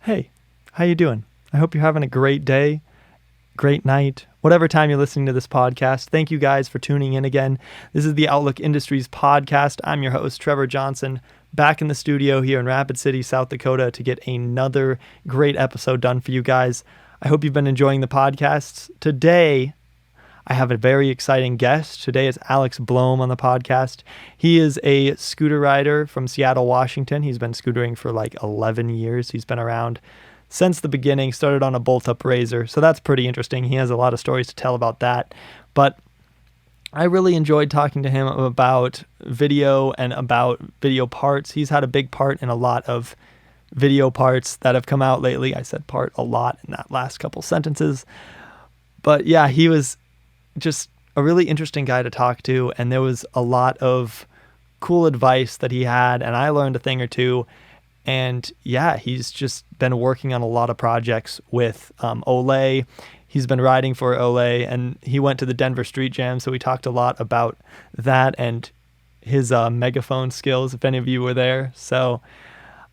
Hey, how you doing? I hope you're having a great day, great night, whatever time you're listening to this podcast. Thank you guys for tuning in again. This is the Outlook Industries podcast. I'm your host, Trevor Johnson, back in the studio here in Rapid City, South Dakota to get another great episode done for you guys. I hope you've been enjoying the podcasts. Today, I have a very exciting guest. Today is Alex Blome on the podcast. He is a scooter rider from Seattle, Washington. He's been scootering for like 11 years. He's been around since the beginning, started on a bolt-up Razor. So that's pretty interesting. He has a lot of stories to tell about that. But I really enjoyed talking to him about video and about video parts. He's had a big part in a lot of video parts that have come out lately. I said part a lot in that last couple sentences. But yeah, he was just a really interesting guy to talk to, and there was a lot of cool advice that he had, and I learned a thing or two. And yeah, he's just been working on a lot of projects with Olay. He's been riding for Olay, and he went to the Denver Street Jam, so we talked a lot about that and his megaphone skills, if any of you were there. So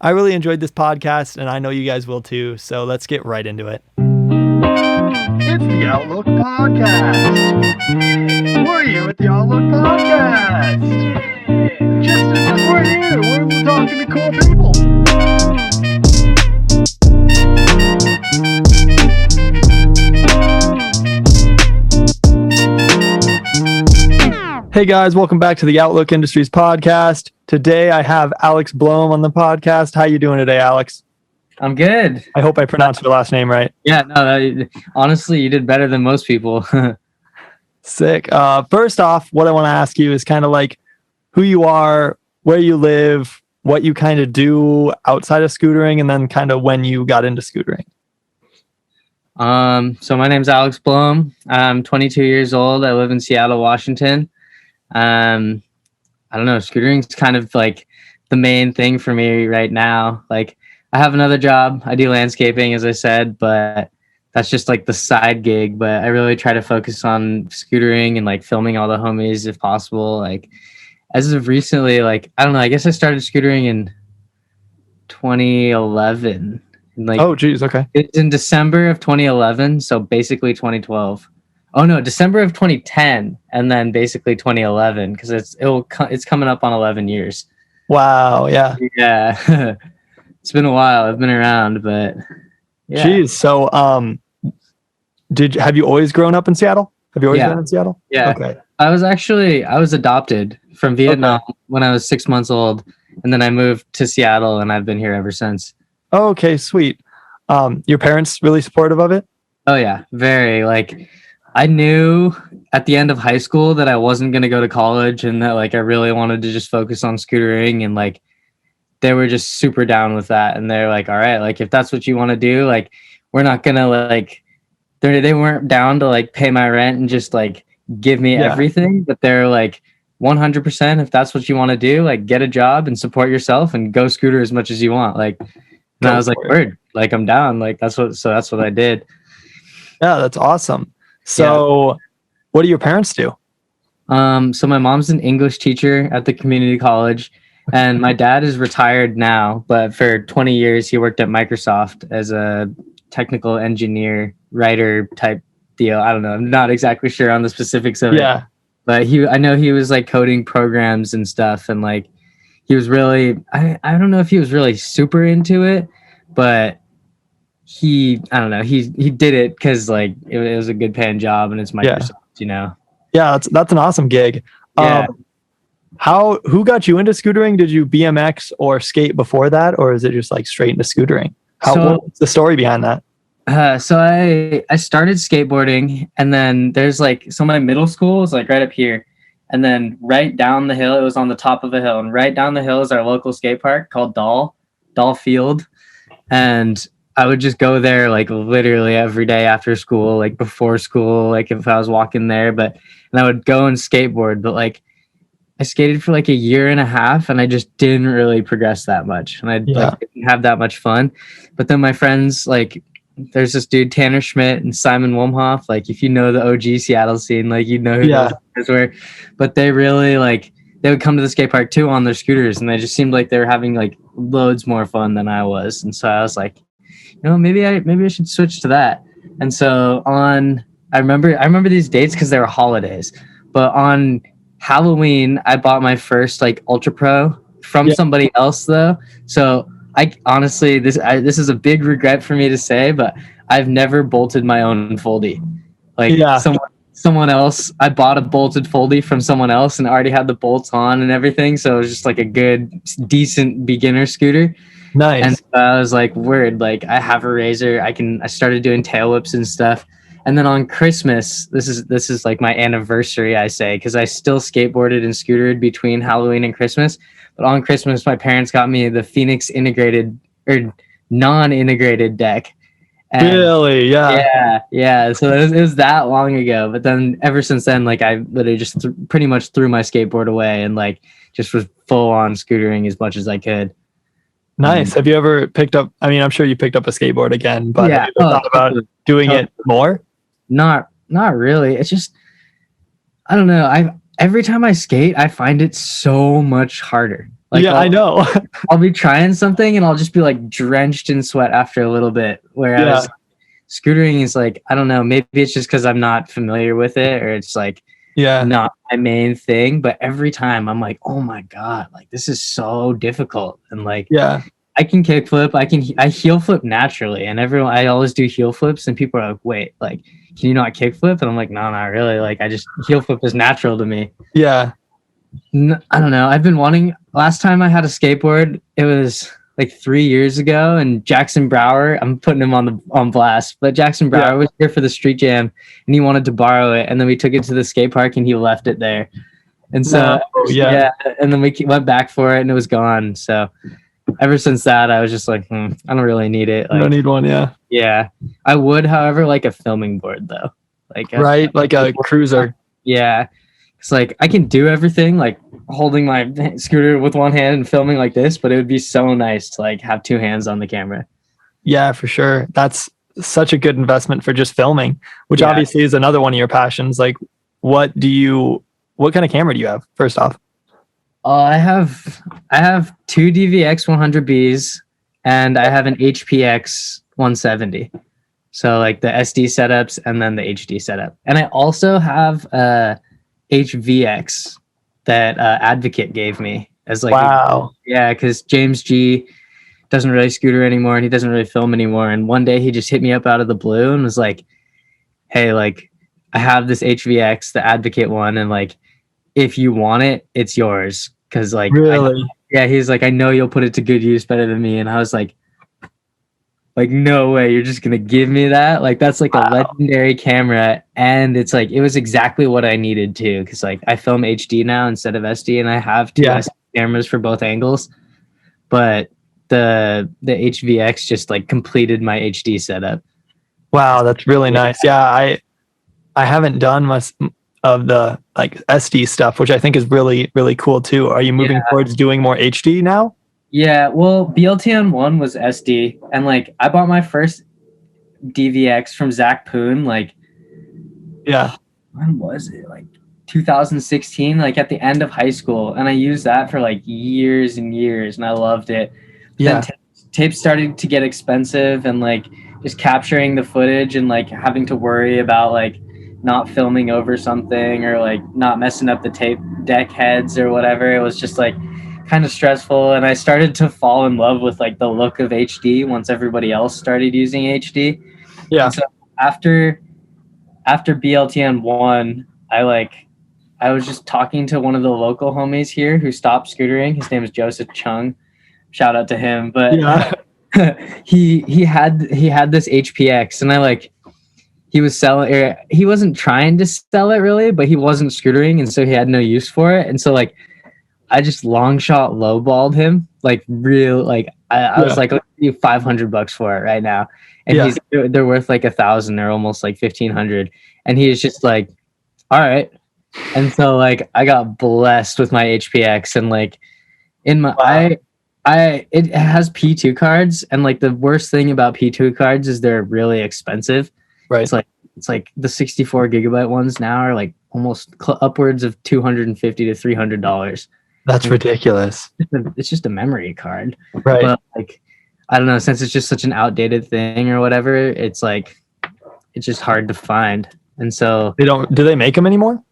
I really enjoyed this podcast, and I know you guys will too, so let's get right into it. It's the Outlook Podcast. We're here at the Outlook Podcast. Just as we're here, we're talking to cool people. Hey guys, welcome back to the Outlook Industries Podcast. Today I have Alex Blome on the podcast. How you doing today, Alex? I'm good. I hope I pronounced your last name right. Yeah, no, honestly, you did better than most people. Sick. First off, what I want to ask you is kind of like who you are, where you live, what you kind of do outside of scootering, and then kind of when you got into scootering. So my name's Alex Blome. I'm 22 years old. I live in Seattle, Washington. I don't know, scootering's kind of like the main thing for me right now. Like, I have another job. I do landscaping, as I said, but that's just like the side gig. But I really try to focus on scootering and like filming all the homies if possible. Like, as of recently, like, I don't know, I guess I started scootering in 2011. Like, Oh, geez. Okay. it's in December of 2011. So basically 2012. Oh no, December of 2010, and then basically 2011, because it's coming up on 11 years. Wow. Yeah. Yeah. It's been a while. I've been around, but yeah. Geez. So, have you always grown up in Seattle? Have you always Yeah. been in Seattle? Yeah. Okay. I was adopted from Vietnam when I was 6 months old, and then I moved to Seattle, and I've been here ever since. Okay. Sweet. Your parents really supportive of it? Oh yeah, very. Like, I knew at the end of high school that I wasn't going to go to college, and that like I really wanted to just focus on scootering, and like they were just super down with that. And they're like, all right, like if that's what you want to do, like we're not gonna like, they weren't down to like pay my rent and just like give me everything, but they're like 100%, if that's what you want to do, like get a job and support yourself and go scooter as much as you want. Like, and I was like, word, like I'm down. Like that's what I did. Yeah, that's awesome. So what do your parents do? So my mom's an English teacher at the community college, and my dad is retired now, but for 20 years he worked at Microsoft as a technical engineer, writer type deal. I don't know. I'm not exactly sure on the specifics of it. But I know he was like coding programs and stuff, and like he was really I don't know if he was really super into it, but I don't know, he did it because like it was a good paying job, and it's Microsoft, you know. Yeah, that's an awesome gig. Yeah. Who got you into scootering? Did you BMX or skate before that, or is it just like straight into scootering? What's the story behind that? So I started skateboarding, and then there's like, so my middle school is like right up here, and then right down the hill, it was on the top of a hill, and right down the hill is our local skate park called Doll Field, and I would just go there like literally every day after school, like before school, like if I was walking there, and I would go and skateboard, but like I skated for like a year and a half, and I just didn't really progress that much, and I like didn't have that much fun. But then my friends, like there's this dude Tanner Schmidt and Simon Womhoff, like if you know the OG Seattle scene, like you know who those guys were. But they really like, they would come to the skate park too on their scooters, and they just seemed like they were having like loads more fun than I was. And so I was like, maybe I should switch to that. And so I remember these dates because they were holidays. But on Halloween, I bought my first like Ultra Pro from somebody else though. So I honestly, this is a big regret for me to say, but I've never bolted my own foldy. Like someone else, I bought a bolted foldy from someone else and already had the bolts on and everything. So it was just like a good, decent beginner scooter. Nice. And I was like, word, like I have a razor. I started doing tail whips and stuff. And then on Christmas, this is like my anniversary, I say, because I still skateboarded and scootered between Halloween and Christmas. But on Christmas, my parents got me the Phoenix integrated or non-integrated deck. And really? Yeah. So it was that long ago. But then ever since then, like I literally just pretty much threw my skateboard away and like just was full on scootering as much as I could. Nice. Have you ever picked up? I mean, I'm sure you picked up a skateboard again, but have you ever thought about doing it more? Not really. It's just I don't know. Every time I skate, I find it so much harder. Like I know. I'll be trying something and I'll just be like drenched in sweat after a little bit. Whereas scootering is like, I don't know, maybe it's just because I'm not familiar with it or it's like not my main thing. But every time I'm like, oh my God, like this is so difficult. And like I can kickflip, I heel flip naturally. And I always do heel flips and people are like, wait, like can you not kickflip? And I'm like, no, not really. Like I just heel flip is natural to me. Yeah. I don't know. I've been wanting. Last time I had a skateboard, it was like 3 years ago, and Jackson Brower. I'm putting him on blast, but Jackson Brower was here for the street jam, and he wanted to borrow it, and then we took it to the skate park, and he left it there, and so and then we went back for it, and it was gone. So ever since that, I was just like, I don't really need it. Like, you don't need one, Yeah, I would, however, like a filming board though, like like a cruiser. Yeah. It's like I can do everything, like holding my scooter with one hand and filming like this, but it would be so nice to like have two hands on the camera. Yeah, for sure. That's such a good investment for just filming, which obviously is another one of your passions. Like, what kind of camera do you have? First off, I have two DVX 100Bs and I have an HPX 170. So like the SD setups and then the HD setup, and I also have HVX that Advocate gave me as like because James G doesn't really scooter anymore and he doesn't really film anymore, and one day he just hit me up out of the blue and was like, hey, like I have this HVX, the Advocate one, and like if you want it, it's yours, because like really he's like, I know you'll put it to good use better than me. And I was like no way, you're just gonna give me that? Like that's like a legendary camera, and it's like it was exactly what I needed too, because like I film HD now instead of SD, and I have two SD cameras for both angles, but the HVX just like completed my HD setup. Wow, that's really nice. I haven't done much of the like SD stuff, which I think is really, really cool too. Are you moving towards doing more HD now? Yeah, well, BLTN 1 was SD, and like I bought my first DVX from Zach Poon, like when was it? Like 2016, like at the end of high school, and I used that for like years and years, and I loved it. Then tapes started to get expensive, and like just capturing the footage and like having to worry about like not filming over something or like not messing up the tape deck heads or whatever. It was just like kind of stressful, and I started to fall in love with like the look of HD once everybody else started using HD. And so after BLTN 1, I was just talking to one of the local homies here who stopped scootering. His name is Joseph Chung. Shout out to him. But he had this HPX, and he was selling, he wasn't trying to sell it really, but he wasn't scootering, and so he had no use for it. And so like I just long shot lowballed him, like real, like I was like, I'll give you $500 for it right now, and they're worth like 1,000 or almost like 1,500, and he's just like, all right. And so like I got blessed with my HPX, and like in my it has P2 cards, and like the worst thing about P2 cards is they're really expensive. Right. It's like the 64 gigabyte ones now are like almost upwards of $250 to $300. That's ridiculous. It's just a memory card. Right. But like I don't know, since it's just such an outdated thing or whatever, it's like it's just hard to find. And so Do they make them anymore?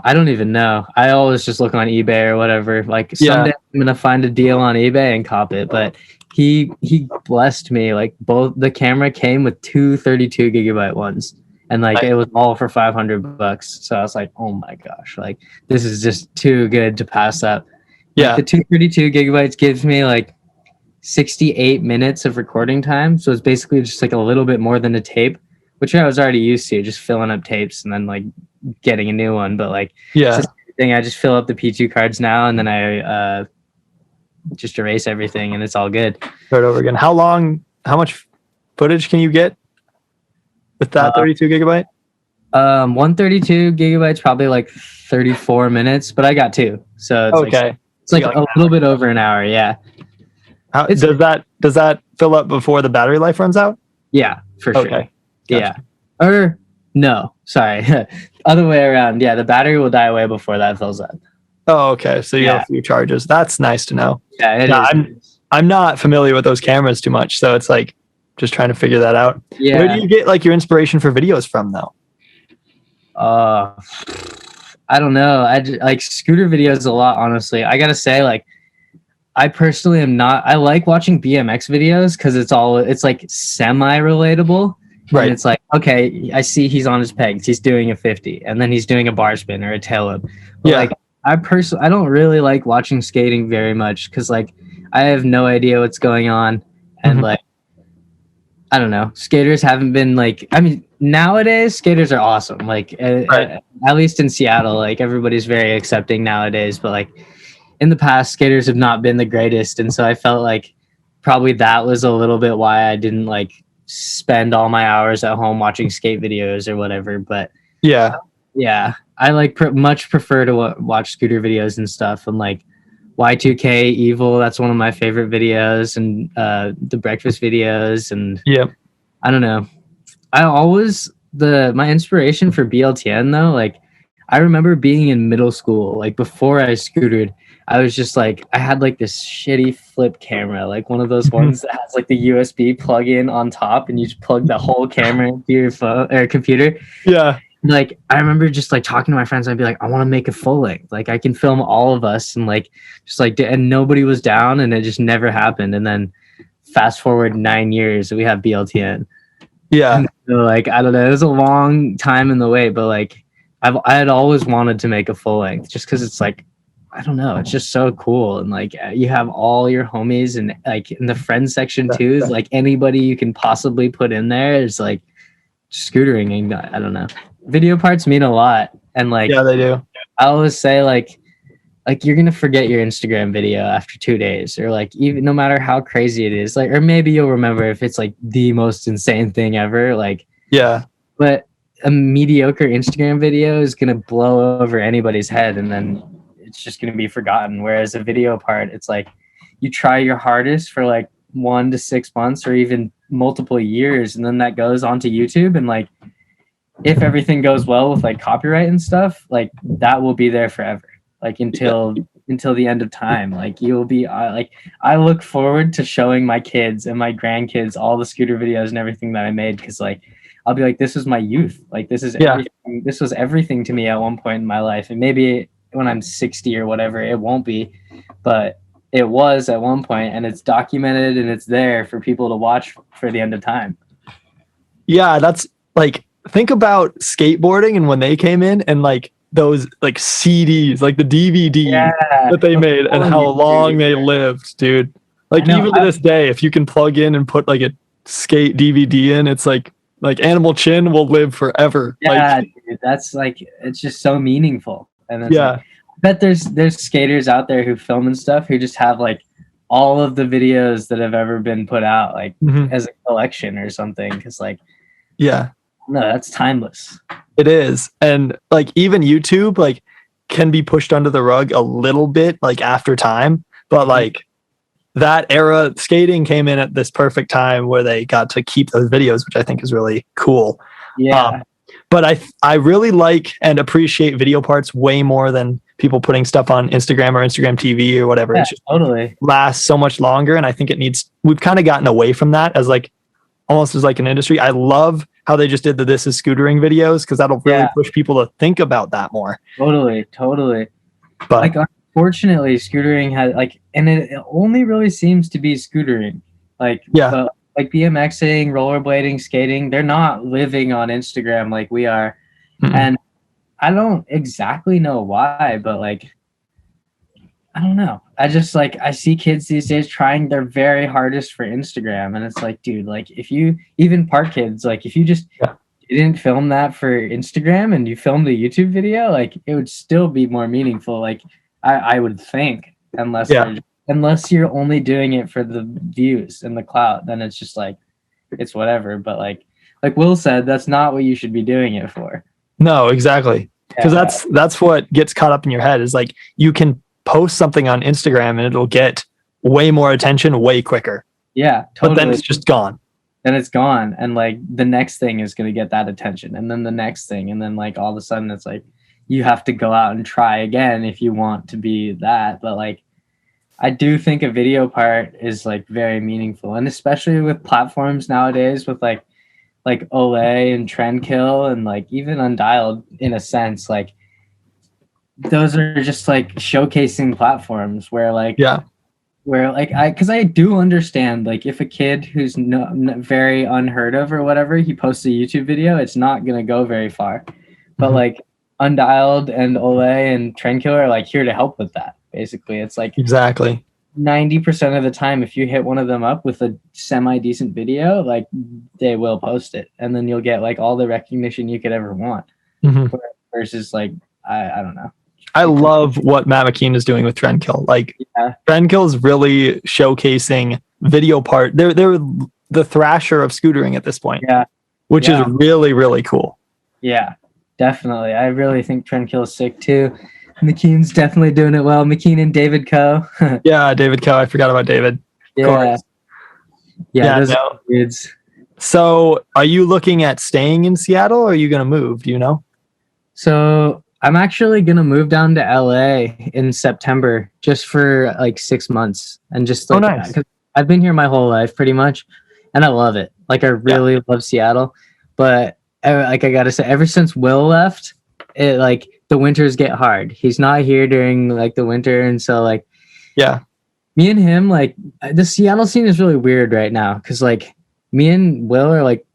I don't even know. I always just look on eBay or whatever. Like someday I'm gonna find a deal on eBay and cop it. But he blessed me. Like both the camera came with two 32 gigabyte ones, and like it was all for $500. So I was like, oh my gosh, like this is just too good to pass up. Yeah, like, the 232 gigabytes gives me like 68 minutes of recording time. So it's basically just like a little bit more than a tape, which I was already used to, just filling up tapes and then like getting a new one. But like, yeah, it's the same thing. I just fill up the P2 cards now, and then I just erase everything, and it's all good. start over again. How much footage can you get with that 32 gigabyte? 132 gigabytes, probably like 34 minutes, but I got two. So it's Okay. it's like a little bit over an hour. Yeah. Does that fill up before the battery life runs out? Yeah, for sure. Okay. Yeah. Or no, sorry. Other way around. Yeah, the battery will die away before that fills up. Oh, okay. So you have a few charges. That's nice to know. Yeah, it is. I'm not familiar with those cameras too much, so it's like just trying to figure that out. Yeah. Where do you get like your inspiration for videos from, though? I don't know. Like scooter videos a lot, honestly. I gotta say, like, I personally am not. I like watching BMX videos because it's like semi-relatable. Right. And it's like, okay, I see he's on his pegs. He's doing a 50, and then he's doing a bar spin or a tail whip. But Yeah. like, I don't really like watching skating very much because like I have no idea what's going on, and like I don't know. Skaters haven't been like. I mean, nowadays skaters are awesome. Like at least in Seattle, like everybody's very accepting nowadays. But like in the past, skaters have not been the greatest, and so I felt like probably that was a little bit why I didn't like spend all my hours at home watching skate videos or whatever. But Yeah. I like much prefer to watch scooter videos and stuff, and like Y2K Evil, that's one of my favorite videos, and the breakfast videos, and I don't know. My inspiration for BLTN though, like I remember being in middle school, like before I scootered, I was just like, I had like this shitty flip camera, like one of those ones that has like the USB plug-in on top, and you just plug the whole camera into your phone or computer. Yeah. Like I remember just like talking to my friends, I'd be like, I want to make a full length, like I can film all of us, and like just like, and nobody was down, and it just never happened. And then fast forward 9 years, we have BLTN. Yeah. And so, like I don't know, it was a long time in the way, but like I had always wanted to make a full length just because it's like, I don't know, it's just so cool. And like you have all your homies, and like in the friends section too is like anybody you can possibly put in there is like scootering. And I don't know, video parts mean a lot. And like they do. I always say like you're gonna forget your Instagram video after 2 days, or like even no matter how crazy it is, like, or maybe you'll remember if it's like the most insane thing ever, like but a mediocre Instagram video is gonna blow over anybody's head, and then it's just gonna be forgotten. Whereas a video part, it's like you try your hardest for like 1 to 6 months or even multiple years, and then that goes onto YouTube, and like if everything goes well with like copyright and stuff, like that will be there forever, like until the end of time. Like you'll be like, I look forward to showing my kids and my grandkids all the scooter videos and everything that I made, because like I'll be like, this is my youth, like this is everything. This was everything to me at one point in my life, and maybe when I'm 60 or whatever it won't be, but it was at one point, and it's documented and it's there for people to watch for the end of time. Yeah, that's like, think about skateboarding and when they came in, and like those like CDs, like the DVD that they made, and how long they lived, dude. Like even to this day, if you can plug in and put like a skate DVD in, it's like Animal Chin will live forever. Yeah, dude, that's like, it's just so meaningful. And it's like, I bet there's skaters out there who film and stuff who just have like all of the videos that have ever been put out, like as a collection or something. Because like, no, that's timeless. It is. And like even YouTube like can be pushed under the rug a little bit like after time, but like that era skating came in at this perfect time where they got to keep those videos, which I think is really cool. Yeah. But I really like and appreciate video parts way more than people putting stuff on Instagram or Instagram TV or whatever. Yeah, It just totally. lasts so much longer. And I think we've kind of gotten away from that as like almost as like an industry. I love how they just did the This Is Scootering videos because that'll really push people to think about that more. Totally. But Like, unfortunately, scootering has like, and it only really seems to be scootering. Like, but like BMXing, rollerblading, skating, they're not living on Instagram like we are. And I don't exactly know why, but like, I don't know. I just like, I see kids these days trying their very hardest for Instagram. And it's like, dude, like if you, even park kids, like if you just didn't film that for Instagram and you filmed a YouTube video, like it would still be more meaningful. Like I would think, unless you're only doing it for the views and the clout, then it's just like, it's whatever. But like Will said, that's not what you should be doing it for. No, exactly. Because that's what gets caught up in your head is like you can post something on Instagram and it'll get way more attention way quicker. Yeah, totally. But then it's just gone. Then it's gone. And like the next thing is going to get that attention. And then the next thing. And then like all of a sudden it's like you have to go out and try again if you want to be that. But like I do think a video part is like very meaningful. And especially with platforms nowadays with like Olay and Trendkill and like even Undialed in a sense, like those are just like showcasing platforms where like because I do understand like if a kid who's very unheard of or whatever, he posts a YouTube video, it's not gonna go very far. But like Undialed and Olay and Trendkill are like here to help with that. Basically, it's like exactly 90% of the time, if you hit one of them up with a semi-decent video, like they will post it, and then you'll get like all the recognition you could ever want. Versus like I don't know. I love what Matt McKean is doing with Trendkill. Like Trendkill is really showcasing video part. They're the Thrasher of scootering at this point. Which is really, really cool. Yeah, definitely. I really think Trendkill is sick too. McKean's definitely doing it well. McKean and David Coe. David Coe. I forgot about David. Yeah, those are kids. So are you looking at staying in Seattle or are you going to move? Do you know? So I'm actually going to move down to LA in September just for like 6 months. And just like, nice. 'Cause I've been here my whole life pretty much. And I love it. Like I really love Seattle. But like I got to say, ever since Will left, it like the winters get hard. He's not here during like the winter. And so like, me and him, like the Seattle scene is really weird right now. Cause like me and Will are like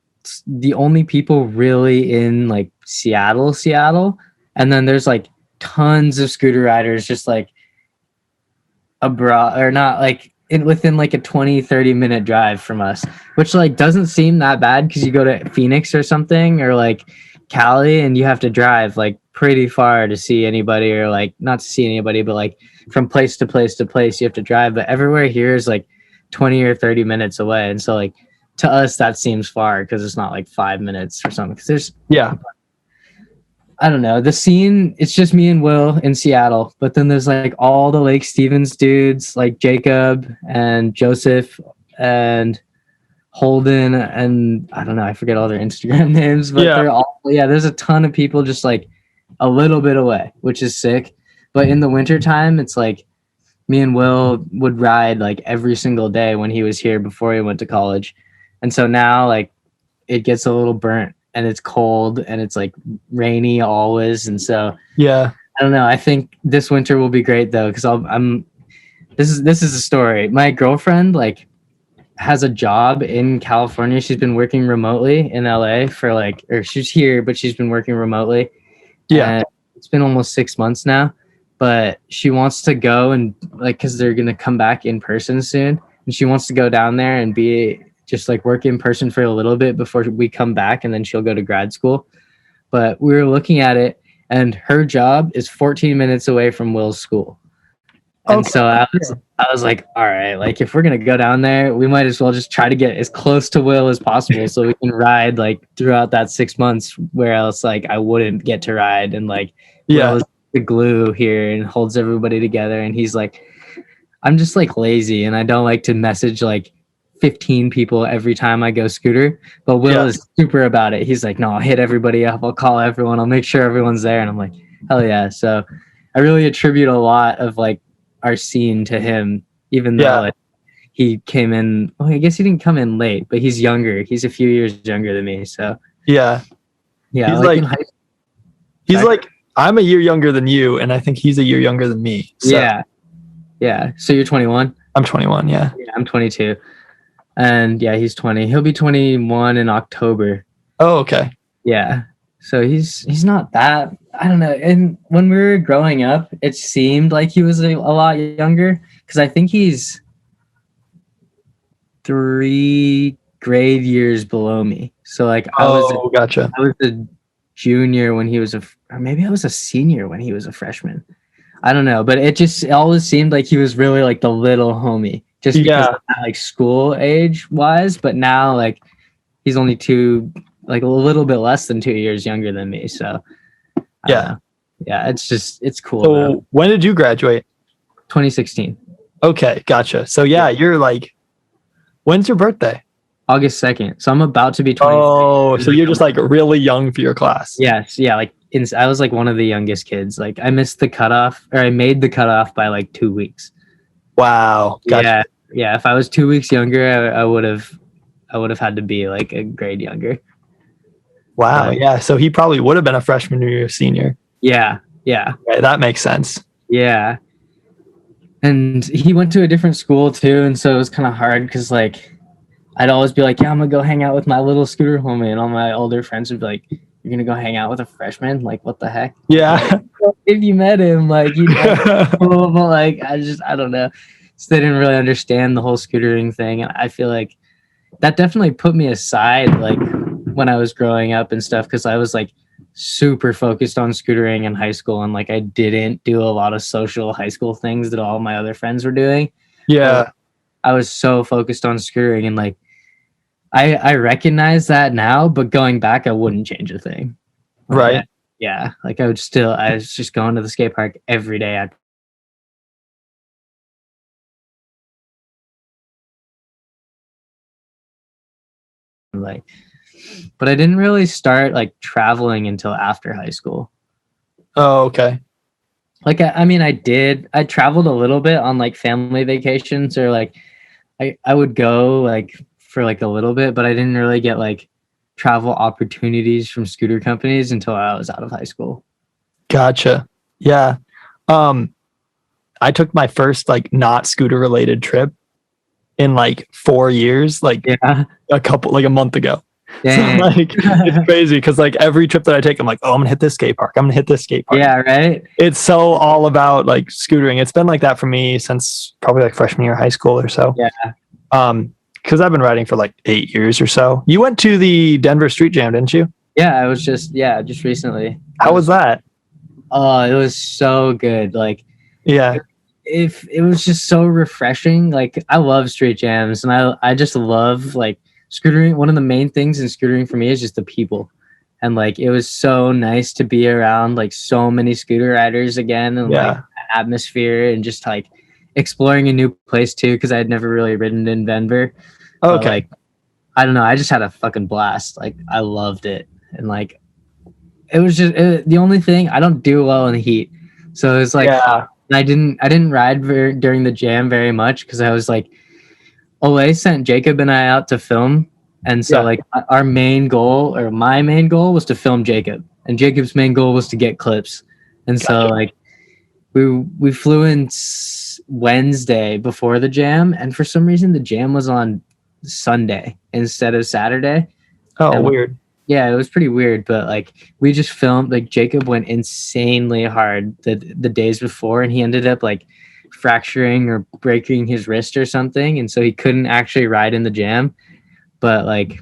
the only people really in like Seattle. And then there's like tons of scooter riders just like abroad or not like within like a 20-30 minute drive from us, which like doesn't seem that bad because you go to Phoenix or something or like Cali and you have to drive like pretty far to see anybody or like not to see anybody, but like from place to place to place you have to drive. But everywhere here is like 20 or 30 minutes away. And so like to us that seems far because it's not like 5 minutes or something. Because there's I don't know. The scene, it's just me and Will in Seattle, but then there's like all the Lake Stevens dudes like Jacob and Joseph and Holden and I don't know, I forget all their Instagram names, but they're all, there's a ton of people just like a little bit away, which is sick. But in the wintertime, it's like me and Will would ride like every single day when he was here before he went to college. And so now like it gets a little burnt. And it's cold and it's like rainy always. And so, I don't know. I think this winter will be great though. Cause this is a story. My girlfriend like has a job in California. She's been working remotely in LA for like, or she's here, but she's been working remotely. And it's been almost 6 months now, but she wants to go and like, cause they're going to come back in person soon. And she wants to go down there and just like work in person for a little bit before we come back and then she'll go to grad school. But we were looking at it and her job is 14 minutes away from Will's school. And so I was like, all right, like if we're going to go down there, we might as well just try to get as close to Will as possible so we can ride like throughout that 6 months where else like I wouldn't get to ride. And like, Will is the glue here and holds everybody together. And he's like, I'm just like lazy and I don't like to message like 15 people every time I go scooter, but Will is super about it. He's like, no, I'll hit everybody up. I'll call everyone. I'll make sure everyone's there. And I'm like, hell yeah. So I really attribute a lot of like our scene to him, even though like he came in. Well, I guess he didn't come in late, but he's younger. He's a few years younger than me. So Yeah. yeah, He's like like in high he's Sorry? like I'm a year younger than you, and I think he's a year younger than me. So yeah. So you're 21. I'm 21. Yeah. Yeah, I'm 22, and yeah, he's 20. He'll be 21 in October. Oh, okay. Yeah. So he's not that, I don't know. And when we were growing up, it seemed like he was a lot younger because I think he's 3 grade years below me. So like Gotcha. I was a junior when he was or maybe I was a senior when he was a freshman. I don't know, but it always seemed like he was really like the little homie just because of that, like school age wise. But now like he's only like a little bit less than 2 years younger than me. So yeah, it's cool. So though. when did you graduate? 2016. Okay, gotcha. So you're like, when's your birthday? August 2nd. So I'm about to be 20. Oh, so you're just like really young for your class. Yes, yeah. Like I was like one of the youngest kids. Like I missed the cutoff, or I made the cutoff by like 2 weeks. Wow. Gotcha. Yeah. If I was 2 weeks younger, I would have had to be like a grade younger. Wow. But, yeah. So he probably would have been a freshman or you're a senior. Yeah. Okay, that makes sense. Yeah. And he went to a different school too, and so it was kind of hard because like I'd always be like, yeah, I'm gonna go hang out with my little scooter homie, and all my older friends would be like, you're gonna go hang out with a freshman? Like, what the heck? Yeah. Like, if you met him, like, you know, but like, I don't know. So they didn't really understand the whole scootering thing, and I feel like that definitely put me aside, like when I was growing up and stuff, because I was like super focused on scootering in high school, and like I didn't do a lot of social high school things that all my other friends were doing. Yeah. I was so focused on scootering, and like I recognize that now, but going back, I wouldn't change a thing. Like, Right. Yeah. Like I was just going to the skate park every day. Like, but I didn't really start like traveling until after high school. Oh, okay. Like, I mean, I traveled a little bit on like family vacations, or like I would go like for like a little bit, but I didn't really get like travel opportunities from scooter companies until I was out of high school. Gotcha. Yeah. I took my first like not scooter related trip in like 4 years, like a month ago. Dang. So, like it's crazy because like every trip that I take, I'm like, oh, I'm gonna hit this skate park. I'm gonna hit this skate park. Yeah, right. It's so all about like scootering. It's been like that for me since probably like freshman year of high school or so. Yeah. Because I've been riding for like 8 years or so. You went to the Denver Street Jam, didn't you? Yeah, I was just recently. How was that? Oh, it was so good. Like, Yeah. if it was just so refreshing. Like I love street jams, and I just love like scootering. One of the main things in scootering for me is just the people, and like it was so nice to be around like so many scooter riders again, and like atmosphere, and just like exploring a new place too, because I had never really ridden in Denver. Okay. But, like, I don't know, I just had a fucking blast. Like I loved it, and like it was just the only thing, I don't do well in the heat, so it's like I didn't ride during the jam very much because I was like, Olay sent Jacob and I out to film, and so like our main goal, or my main goal, was to film Jacob, and Jacob's main goal was to get clips, and so like we flew in Wednesday before the jam, and for some reason the jam was on Sunday instead of Saturday. Oh, and, weird. Yeah, it was pretty weird, but like we just filmed. Like Jacob went insanely hard the days before, and he ended up like fracturing or breaking his wrist or something, and so he couldn't actually ride in the jam. But like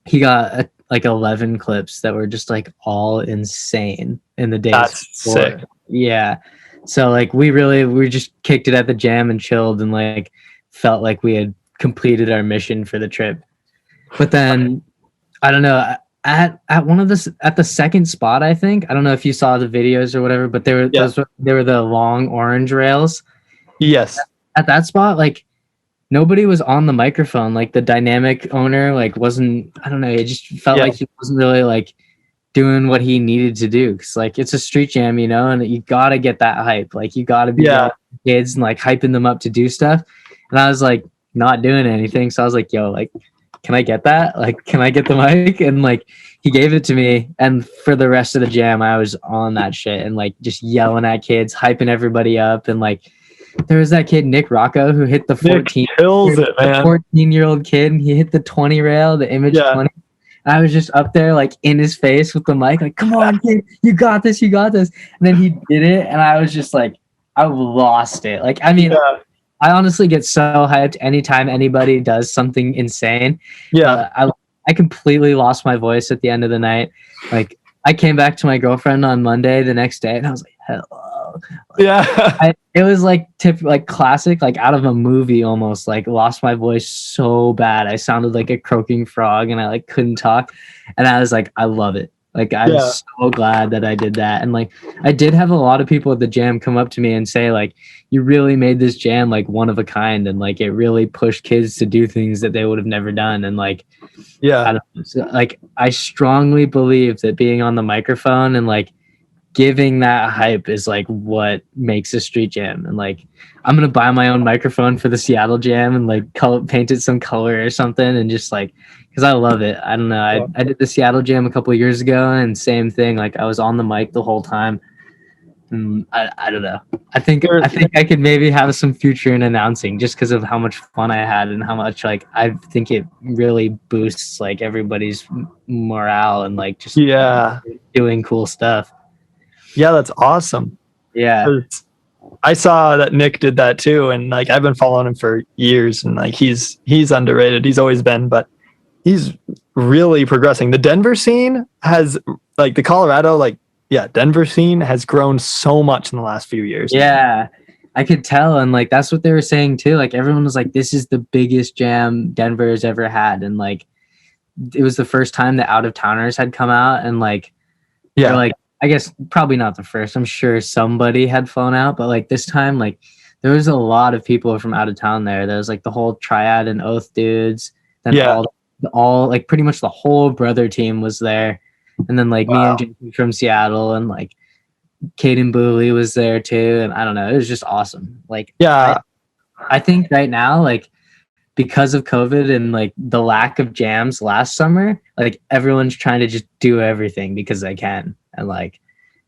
he got like 11 clips that were just like all insane in the days before. Sick. Yeah, so like we just kicked it at the jam and chilled, and like felt like we had completed our mission for the trip. But then I don't know, at the second spot, I think, I don't know if you saw the videos or whatever, but they were the long orange rails. Yes. At that spot, like nobody was on the microphone. Like the dynamic owner like wasn't, I don't know, it just felt like he wasn't really like doing what he needed to do. Cause like it's a street jam, you know, and you gotta get that hype. Like you gotta be Yeah. like kids and like hyping them up to do stuff. And I was like not doing anything. So I was like, yo, like, can I get that? Like, can I get the mic? And like he gave it to me. And for the rest of the jam, I was on that shit and like just yelling at kids, hyping everybody up. And like there was that kid, Nick Rocco, who hit the 14 kills it, man. 14-year-old kid, and he hit the 20 rail, the image 20. I was just up there like in his face with the mic, like, come on, kid, you got this, you got this. And then he did it, and I was just like, I lost it. Like, I mean, I honestly get so hyped anytime anybody does something insane. Yeah. I completely lost my voice at the end of the night. Like, I came back to my girlfriend on Monday the next day, and I was like, hello. Yeah. It was like classic, like out of a movie almost. Like lost my voice so bad. I sounded like a croaking frog and I like couldn't talk. And I was like, I love it. Like I was so glad that I did that. And like I did have a lot of people at the jam come up to me and say like, you really made this jam like one of a kind, and like it really pushed kids to do things that they would have never done. And like I strongly believe that being on the microphone and like giving that hype is like what makes a street jam. And like I'm gonna buy my own microphone for the Seattle jam and like paint it some color or something, and just like because I love it. I don't know, I did the Seattle jam a couple of years ago, and same thing, like I was on the mic the whole time. And I don't know, I think I could maybe have some future in announcing just because of how much fun I had and how much like I think it really boosts like everybody's morale and like just doing cool stuff. Yeah, that's awesome. Yeah. I saw that Nick did that too, and like I've been following him for years, and like he's underrated. He's always been, but he's really progressing. The Denver scene has like the Colorado, like Denver scene has grown so much in the last few years. Yeah, I could tell, and like that's what they were saying too. Like everyone was like, "This is the biggest jam Denver has ever had," and like it was the first time the out of towners had come out, and like they're like, I guess probably not the first. I'm sure somebody had flown out, but like this time, like there was a lot of people from out of town there. There was like the whole Triad and Oath dudes. Then all like pretty much the whole brother team was there. And then like me and Jason from Seattle, and like Caden Booley was there too. And I don't know, it was just awesome. Like, I think right now, like because of COVID and like the lack of jams last summer, like everyone's trying to just do everything because they can. And like,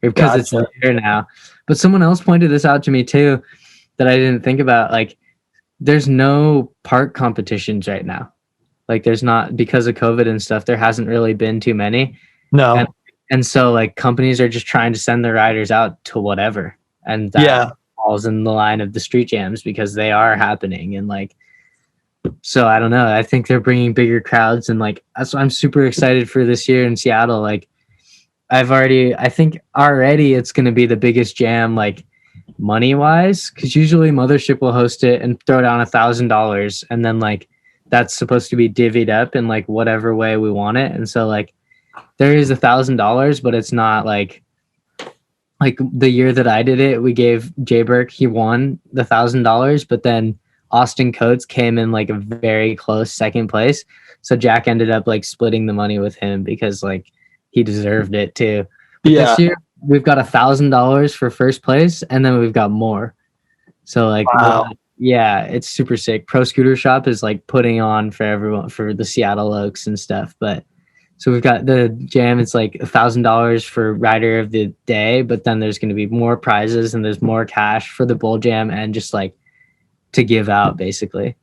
because it's there now. But someone else pointed this out to me too, that I didn't think about. Like, there's no park competitions right now. Like, there's not, because of COVID and stuff, there hasn't really been too many. No. And so like companies are just trying to send their riders out to whatever. And that falls in the line of the street jams because they are happening. And like, so I don't know. I think they're bringing bigger crowds, and like, that's why I'm super excited for this year in Seattle. Like, I think already it's going to be the biggest jam, like money wise, because usually Mothership will host it and throw down $1,000, and then like that's supposed to be divvied up in like whatever way we want it. And so like there is $1,000, but it's not like the year that I did it, we gave Jay Burke, he won the $1,000, but then Austin Coates came in like a very close second place. So Jack ended up like splitting the money with him because like he deserved it too. But this year we've got $1,000 for first place, and then we've got more. So like, it's super sick. Pro Scooter Shop is like putting on for everyone, for the Seattle Oaks and stuff. But so we've got the jam. It's like $1,000 for rider of the day, but then there's going to be more prizes and there's more cash for the bowl jam and just like to give out basically.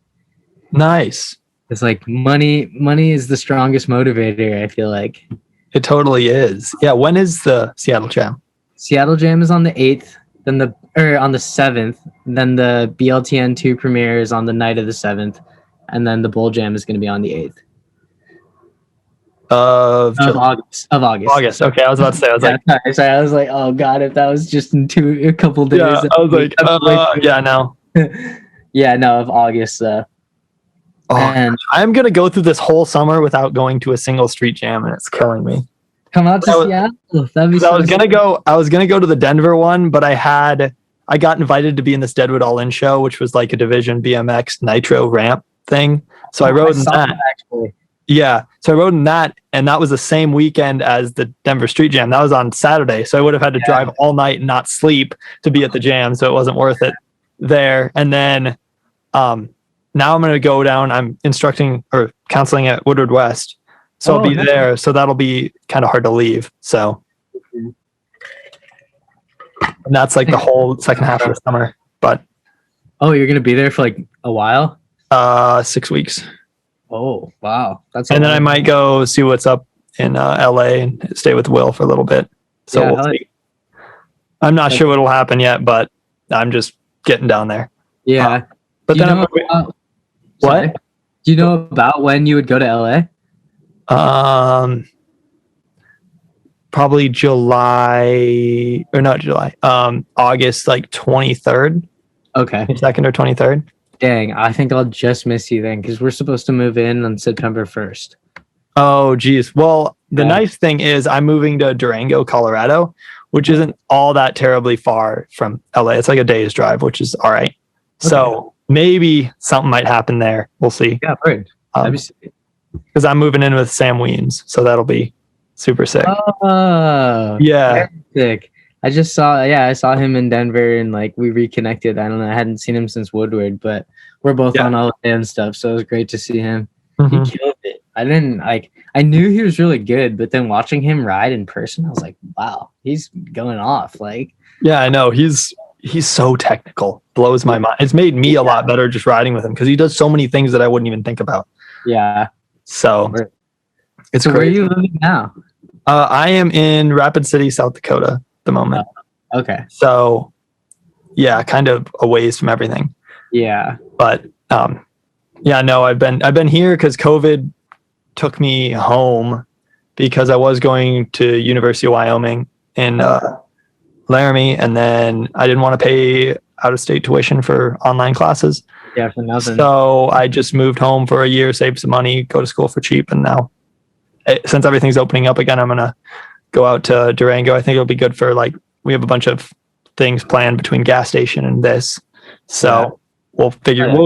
Nice. It's like money is the strongest motivator, I feel like. It totally is. Yeah. When is the Seattle Jam? Seattle Jam is on the 8th, then on the 7th, then the BLTN 2 premiere is on the night of the 7th, and then the Bowl Jam is going to be on the 8th. Of August. August. Okay, I was about to say. I was sorry. I was like, oh god, if that was just in a couple days. Yeah, I was like, no. Yeah, no, of August. And I'm gonna go through this whole summer without going to a single street jam, and it's killing me. Come out to Seattle. That'd be so I was gonna go to the Denver one, but I got invited to be in this Deadwood All In show, which was like a Division BMX Nitro ramp thing. So I rode in that. Actually. Yeah. So I rode in that, and that was the same weekend as the Denver Street Jam. That was on Saturday. So I would have had to drive all night and not sleep to be at the jam. So it wasn't worth it there. And then now I'm going to go down. I'm instructing or counseling at Woodward West. So I'll be there. So that'll be kind of hard to leave. So, and that's like the whole second half of the summer. But oh, you're going to be there for like a while? 6 weeks. Oh, wow. And then I might go see what's up in LA and stay with Will for a little bit. So we'll see. I'm not sure what'll happen yet, but I'm just getting down there. Yeah. But then what? Do you know about when you would go to LA? Probably July or not July. August like 23rd. Okay. 2nd or 23rd. Dang, I think I'll just miss you then because we're supposed to move in on September 1st. Oh, geez. Well, the nice thing is I'm moving to Durango, Colorado, which isn't all that terribly far from LA. It's like a day's drive, which is all right. Okay. So maybe something might happen there. We'll see. Yeah, right. Because I'm moving in with Sam Weens, so that'll be super sick. Oh, yeah. Sick. I saw him in Denver and like we reconnected. I don't know. I hadn't seen him since Woodward, but we're both on all and stuff. So it was great to see him. Mm-hmm. He killed it. I knew he was really good, but then watching him ride in person, I was like, wow, he's going off. Like, yeah, I know. He's so technical. Blows my mind. It's made me a lot better just riding with him because he does so many things that I wouldn't even think about. Yeah. So it's so crazy. Where are you living now? I am in Rapid City, South Dakota. The moment. Okay. So yeah, kind of a ways from everything. Yeah. But no, I've been here because COVID took me home because I was going to University of Wyoming in Laramie, and then I didn't want to pay out of state tuition for online classes. Yeah, for nothing. So I just moved home for a year, saved some money, go to school for cheap, and now since everything's opening up again, I'm gonna go out to Durango. I think it'll be good for we have a bunch of things planned between gas station and this. So we'll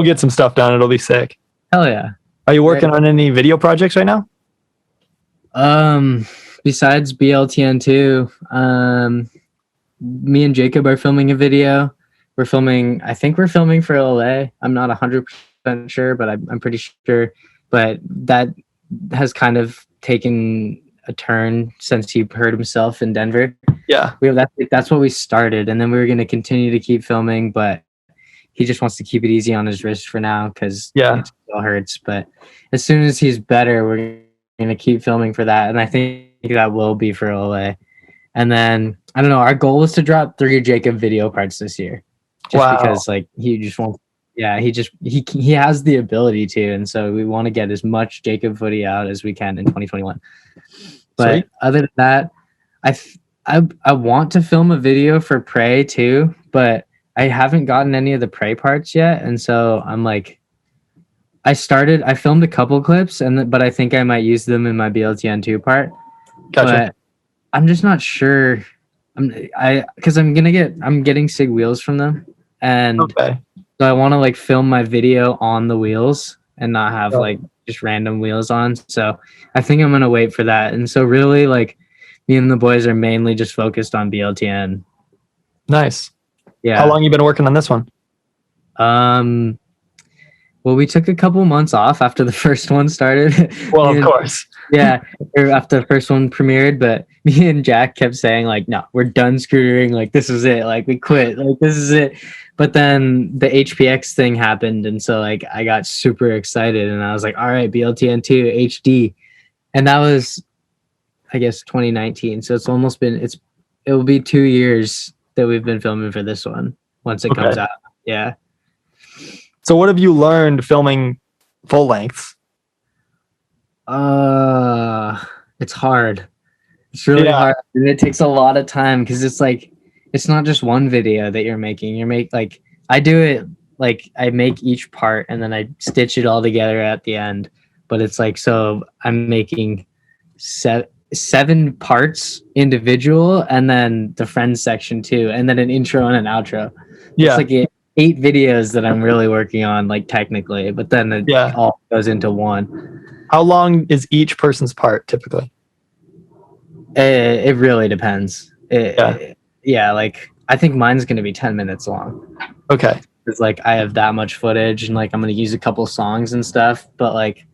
get some stuff done. It'll be sick. Hell yeah. Are you working on any video projects right now? Besides BLTN2, me and Jacob are filming a video. I think we're filming for LA. I'm not 100% sure, but I'm pretty sure. But that has kind of taken a turn since he hurt himself in Denver. Yeah. That's what we started, and then we were going to continue to keep filming, but he just wants to keep it easy on his wrist for now because it still hurts. But as soon as he's better, we're going to keep filming for that, and I think that will be for LA. And then I don't know, our goal is to drop 3 Jacob video parts this year, just because he just won't. Yeah, he has the ability to, and so we want to get as much Jacob footy out as we can in 2021. But Sweet. Other than that, I want to film a video for Prey too, but I haven't gotten any of the Prey parts yet, and so I'm like, I filmed a couple clips, but I think I might use them in my BLTN2 part. Gotcha. But I'm just not sure. I'm getting SIG wheels from them, and so I want to film my video on the wheels and not have just random wheels on. So I think I'm gonna wait for that. And so really, me and the boys are mainly just focused on BLTN. Nice. Yeah. How long you been working on this one? Well, we took a couple months off after the first one started. Well, of course. Yeah, after the first one premiered, but me and Jack kept saying no, we're done scootering. This is it. We quit. This is it. But then the HPX thing happened, and so I got super excited, and I was like, all right, BLTN2 HD, and that was, I guess, 2019. So it's almost been it will be 2 years that we've been filming for this one once it comes out. Yeah. So what have you learned filming full lengths? It's hard. It's really hard. And it takes a lot of time because it's not just one video that you're making. I do it I make each part and then I stitch it all together at the end. But it's so I'm making 7 parts individual and then the friends section too, and then an intro and an outro. Yeah. It's 8 videos that I'm really working on technically, but then it all goes into one. How long is each person's part typically? It really depends. Yeah. Yeah, like I think mine's gonna be 10 minutes long. Okay. It's like I have that much footage and like I'm gonna use a couple songs and stuff, but like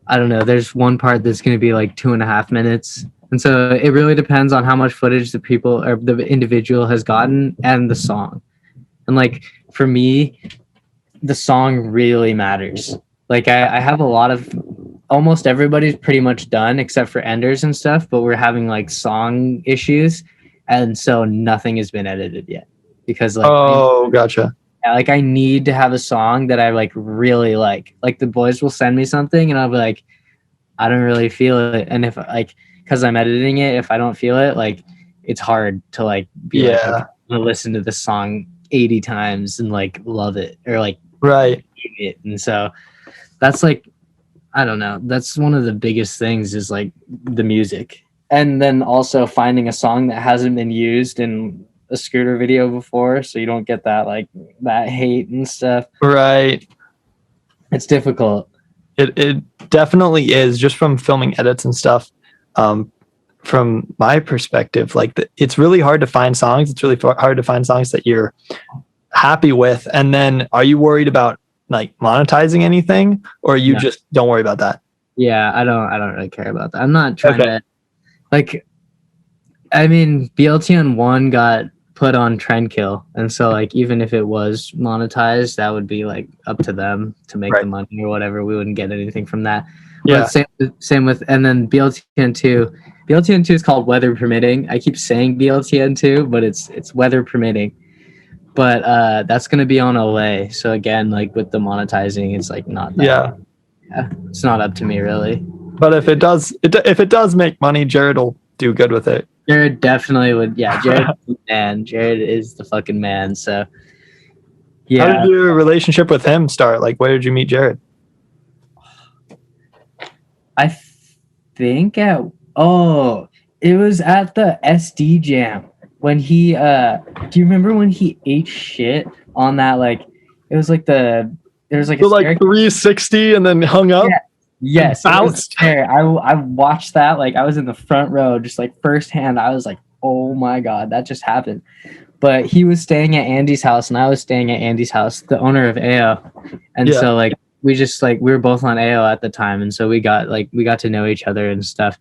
I don't know, there's one part that's gonna be like 2.5 minutes. And so it really depends on how much footage the people or the individual has gotten and the song. And like for me, the song really matters. Like I have a lot of almost everybody's pretty much done except for Enders and stuff, but we're having like song issues, and so nothing has been edited yet because like Oh, gotcha. like I need to have a song that I like really like. Like the boys will send me something and I'll be like, I don't really feel it, and if like because I'm editing it, if I don't feel it, like it's hard to like be like, okay, I'm gonna listen to this song 80 times and like love it or like Right. it. And so that's like I don't know, that's one of the biggest things is like the music, and then also finding a song that hasn't been used in a scooter video before so you don't get that like that hate and stuff. Right. It's difficult. It definitely is, just from filming edits and stuff. From my perspective, like it's really hard to find songs. It's really hard to find songs that you're happy with. And then are you worried about like monetizing anything, or you just don't worry about that? Yeah, I don't really care about that. I'm not trying to like, I mean, BLTN 1 got put on Trendkill, and so like even if it was monetized, that would be like up to them to make the money or whatever. We wouldn't get anything from that. Yeah. But same with, and then BLTN 2. BLTN 2 is called Weather Permitting. I keep saying BLTN 2, but it's Weather Permitting. But that's gonna be on LA. So again, like with the monetizing, it's like not that. Yeah, it's not up to me really. But if it does make money, Jared will do good with it. Jared definitely would. Yeah, Jared is the man. Jared is the fucking man. So yeah. How did your relationship with him start? Like, where did you meet Jared? I think it was at the SD Jam when he do you remember when he ate shit on that, like it was like there was like so like 360 and then hung up? Yeah. Yes, bounced. I watched that, like I was in the front row, just like firsthand. I was like, oh my god, that just happened. But he was staying at Andy's house and I was staying at Andy's house, the owner of AO. And so like we were both on AO at the time, and so we got to know each other and stuff.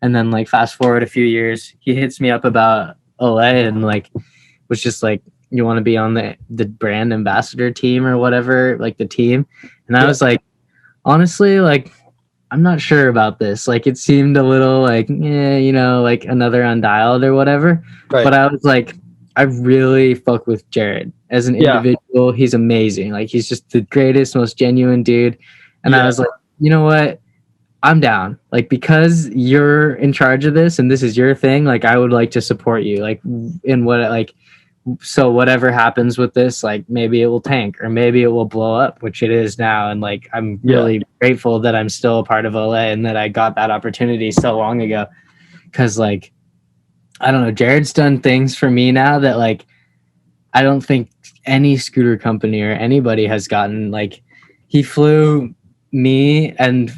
And then like fast forward a few years, he hits me up about LA and like was just like, you want to be on the brand ambassador team or whatever, like the team. And I was like, honestly, like I'm not sure about this. Like it seemed a little like like another Undialed or whatever. But I was like, I really fuck with Jared as an individual. He's amazing. Like he's just the greatest, most genuine dude. And I was like, you know what? I'm down. Like because you're in charge of this and this is your thing, like I would like to support you. Like in what like so whatever happens with this, like maybe it will tank or maybe it will blow up, which it is now. And like I'm really grateful that I'm still a part of LA and that I got that opportunity so long ago. Cause like I don't know, Jared's done things for me now that like I don't think any scooter company or anybody has gotten. Like he flew me and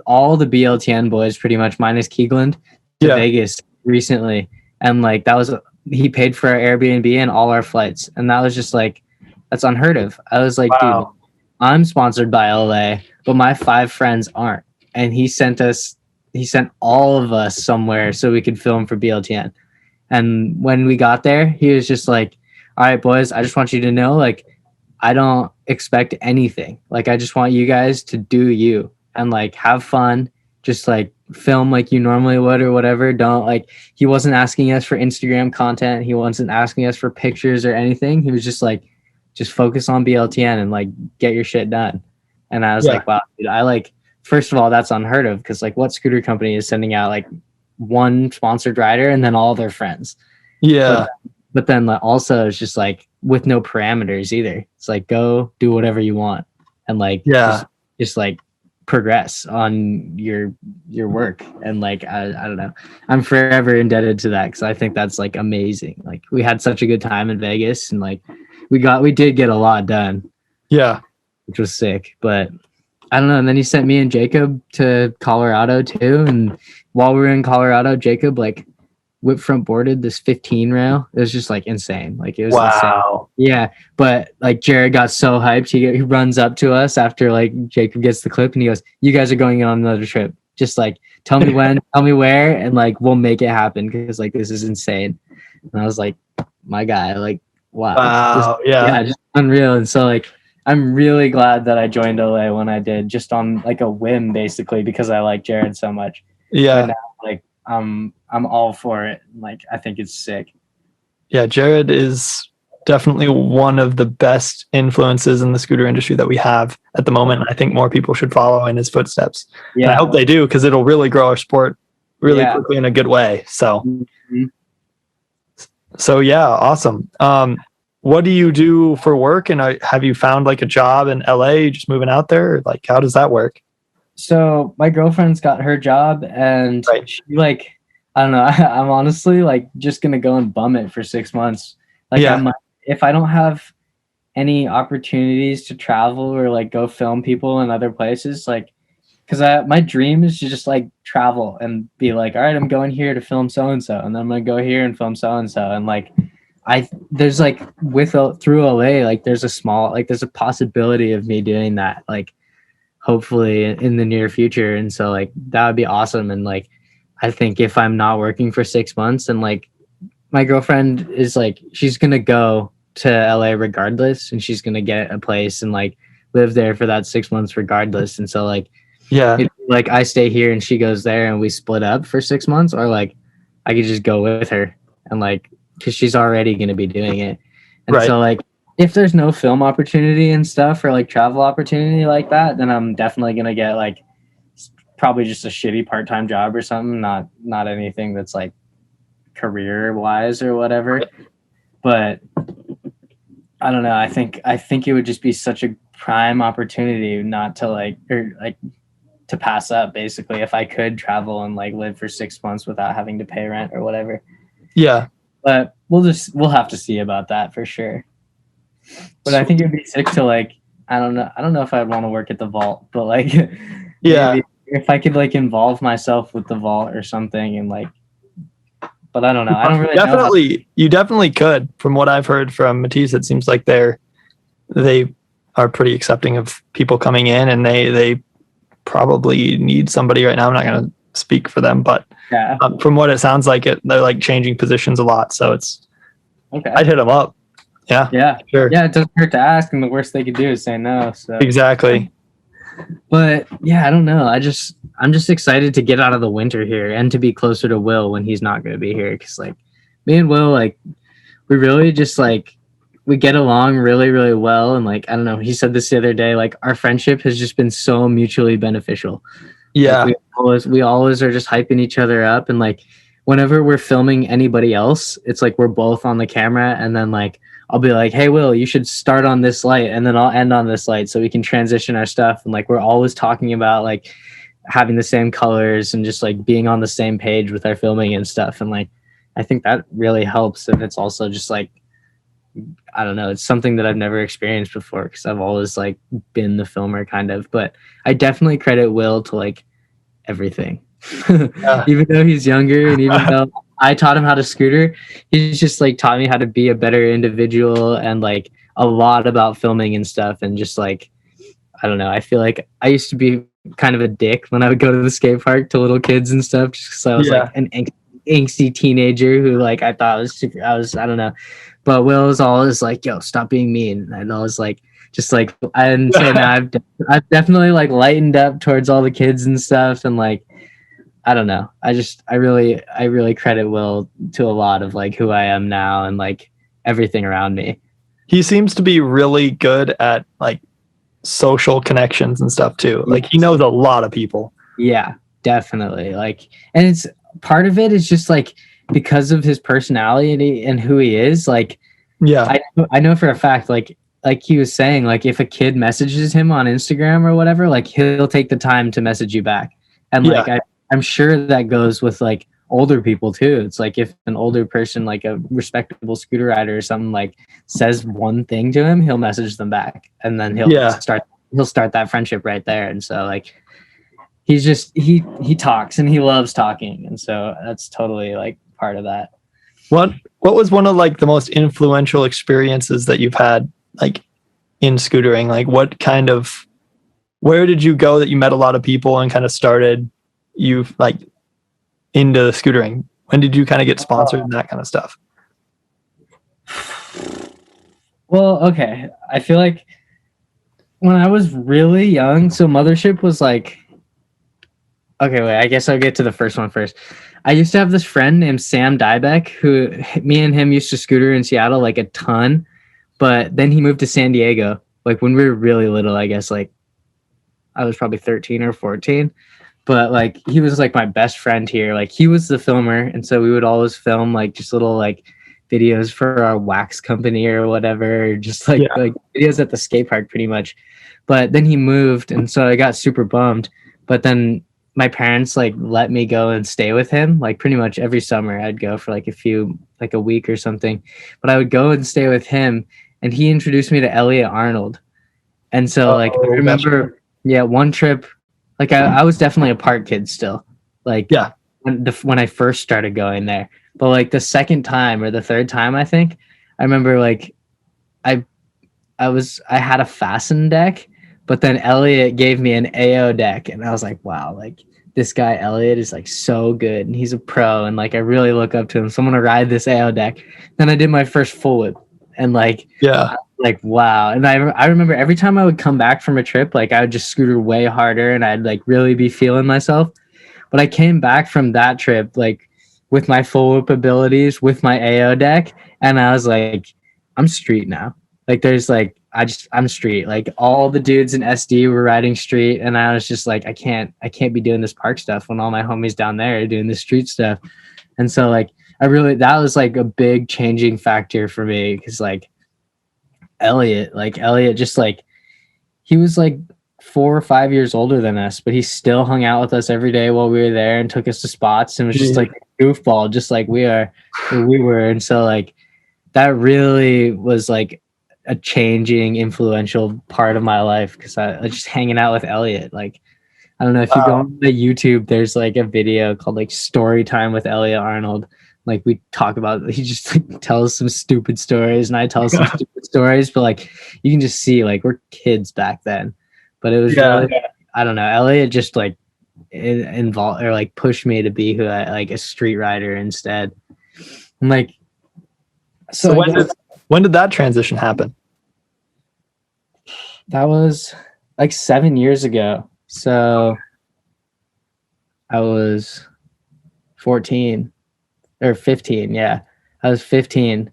all the BLTN boys pretty much minus Keegland to Vegas recently, and like that was he paid for our Airbnb and all our flights, and that was just like that's unheard of. I was like, dude, I'm sponsored by LA, but my 5 friends aren't, and he sent all of us somewhere so we could film for BLTN. And when we got there, he was just like, all right, boys, I just want you to know, like, I don't expect anything. Like, I just want you guys to do you and like have fun. Just like film like you normally would or whatever. Don't like, he wasn't asking us for Instagram content. He wasn't asking us for pictures or anything. He was just like, just focus on BLTN and like get your shit done. And I was like, wow, dude, I like, first of all, that's unheard of. Cause like what scooter company is sending out like one sponsored rider and then all their friends? Yeah. But then like, also it's just like with no parameters either. It's like, go do whatever you want. And like, just like progress on your work. And like, I don't know, I'm forever indebted to that. Cause I think that's like amazing. Like we had such a good time in Vegas and like, we did get a lot done. Yeah. Which was sick, but I don't know. And then he sent me and Jacob to Colorado too. And while we were in Colorado, Jacob like whip front boarded this 15 rail. It was just like insane. Like it was insane. Wow. Yeah. But like Jared got so hyped. He runs up to us after like Jacob gets the clip and he goes, "You guys are going on another trip. Just like tell me when, tell me where, and like we'll make it happen because like this is insane." And I was like, my guy, like, wow. Yeah. Just unreal. And so like I'm really glad that I joined LA when I did, just on like a whim, basically, because I like Jared so much. Yeah. And now, like I'm all for it. Like I think it's sick. Yeah, Jared is definitely one of the best influences in the scooter industry that we have at the moment. I think more people should follow in his footsteps. Yeah. And I hope they do, because it'll really grow our sport really quickly in a good way. So, so yeah, awesome. What do you do for work? And have you found like a job in LA, just moving out there? Like, how does that work? So my girlfriend's got her job, and she like, I don't know. I'm honestly like just gonna go and bum it for 6 months. Like if I don't have any opportunities to travel or like go film people in other places, like, because my dream is to just like travel and be like, all right, I'm going here to film so and so, and then I'm gonna go here and film so and so, and like there's like through LA, like there's a possibility of me doing that, like hopefully in the near future. And so like that would be awesome. And like I think if I'm not working for 6 months, and like my girlfriend is like, she's gonna go to LA regardless, and she's gonna get a place and like live there for that 6 months regardless. And so like like I stay here and she goes there and we split up for 6 months, or like I could just go with her, and like because she's already going to be doing it. And so like if there's no film opportunity and stuff, or like travel opportunity like that, then I'm definitely going to get like probably just a shitty part-time job or something, not anything that's like career wise or whatever. But I don't know, I think it would just be such a prime opportunity not to like, or like to pass up, basically, if I could travel and like live for 6 months without having to pay rent or whatever. Yeah. But we'll have to see about that for sure. But I think it'd be sick to like, I don't know if I'd want to work at the vault, but like if I could like involve myself with the vault or something, and like, but I don't know. I don't really know you definitely could. From what I've heard from Matisse, it seems like they are pretty accepting of people coming in, and they probably need somebody right now. I'm not going to speak for them, but from what it sounds like, they're like changing positions a lot. So it's okay. I'd hit them up. Yeah, sure. Yeah, it doesn't hurt to ask, and the worst they could do is say no. So exactly. But yeah, I don't know. I'm just excited to get out of the winter here and to be closer to Will when he's not going to be here, because like me and Will, like we really just like we get along really, really well. And like I don't know, he said this the other day, like our friendship has just been so mutually beneficial. Yeah, like, we always are just hyping each other up, and like whenever we're filming anybody else, it's like we're both on the camera, and then like I'll be like, hey Will, you should start on this light, and then I'll end on this light, so we can transition our stuff. And like we're always talking about like having the same colors and just like being on the same page with our filming and stuff. And like I think that really helps. And it's also just like, I don't know, it's something that I've never experienced before, because I've always like been the filmer kind of. But I definitely credit Will to like everything. Even though he's younger, and even though I taught him how to scooter, he's just like taught me how to be a better individual, and like a lot about filming and stuff. And just like, I don't know, I feel like I used to be kind of a dick when I would go to the skate park to little kids and stuff, just because I was like an angsty teenager who like I thought was super, I don't know. But Will was always like, yo, stop being mean. And I was like, just like, and so now I've definitely like lightened up towards all the kids and stuff. And like, I don't know. I really credit Will to a lot of like who I am now and like everything around me. He seems to be really good at like social connections and stuff too. Like he knows a lot of people. Yeah, definitely. Like, and it's part of it is just like because of his personality and who he is. Like, I know for a fact, like he was saying, like if a kid messages him on Instagram or whatever, like he'll take the time to message you back. And like I'm sure that goes with like older people too. It's like if an older person, like a respectable scooter rider or something, like says one thing to him, he'll message them back, and then he'll start he'll start that friendship right there. And so like he's just he talks and he loves talking, and so that's totally like part of that. What was one of like the most influential experiences that you've had like in scootering? Like where did you go that you met a lot of people and kind of started you like into scootering? When did you kind of get sponsored and that kind of stuff? Well, okay. I feel like when I was really young, so Mothership was like, okay, wait, I guess I'll get to the first one first. I used to have this friend named Sam Dybeck who me and him used to scooter in Seattle like a ton, but then he moved to San Diego like when we were really little, I guess like I was probably 13 or 14. But like he was like my best friend here. Like he was the filmer, and so we would always film like just little like videos for our wax company or whatever, just like videos at the skate park pretty much. But then he moved, and so I got super bummed. But then my parents like let me go and stay with him like pretty much every summer. I'd go for like a week or something, but I would go and stay with him, and he introduced me to Elliot Arnold. And so like I remember one trip, like I was definitely a park kid still, like when I first started going there. But like the second time or the third time, I think I remember like I had a fasten deck, but then Elliot gave me an AO deck, and I was like, wow, like this guy Elliot is like so good, and he's a pro, and like I really look up to him. So I'm gonna ride this AO deck. Then I did my first full whip, and like wow. And I remember every time I would come back from a trip, like I would just scooter way harder, and I'd like really be feeling myself. But I came back from that trip like with my full whip abilities, with my AO deck, and I was like, I'm street now. Like there's like I'm street. Like all the dudes in SD were riding street, and I was just like, I can't be doing this park stuff when all my homies down there are doing this street stuff. And so like that was like a big changing factor for me, because like Elliot just like he was like 4 or 5 years older than us, but he still hung out with us every day while we were there and took us to spots and was just like a goofball, just like we were. And so like that really was like a changing, influential part of my life, because I was just hanging out with Elliot. Like I don't know if you go on the YouTube, there's like a video called like Story Time with Elliot Arnold. Like we talk about, he just like tells some stupid stories, and I tell some stupid stories, but like you can just see like we're kids back then. But it was really, I don't know, Elliot just like involved or like pushed me to be who I like, a street rider instead. I'm like, so when did that transition happen? That was like 7 years ago. So I was 14 or 15. Yeah, I was 15,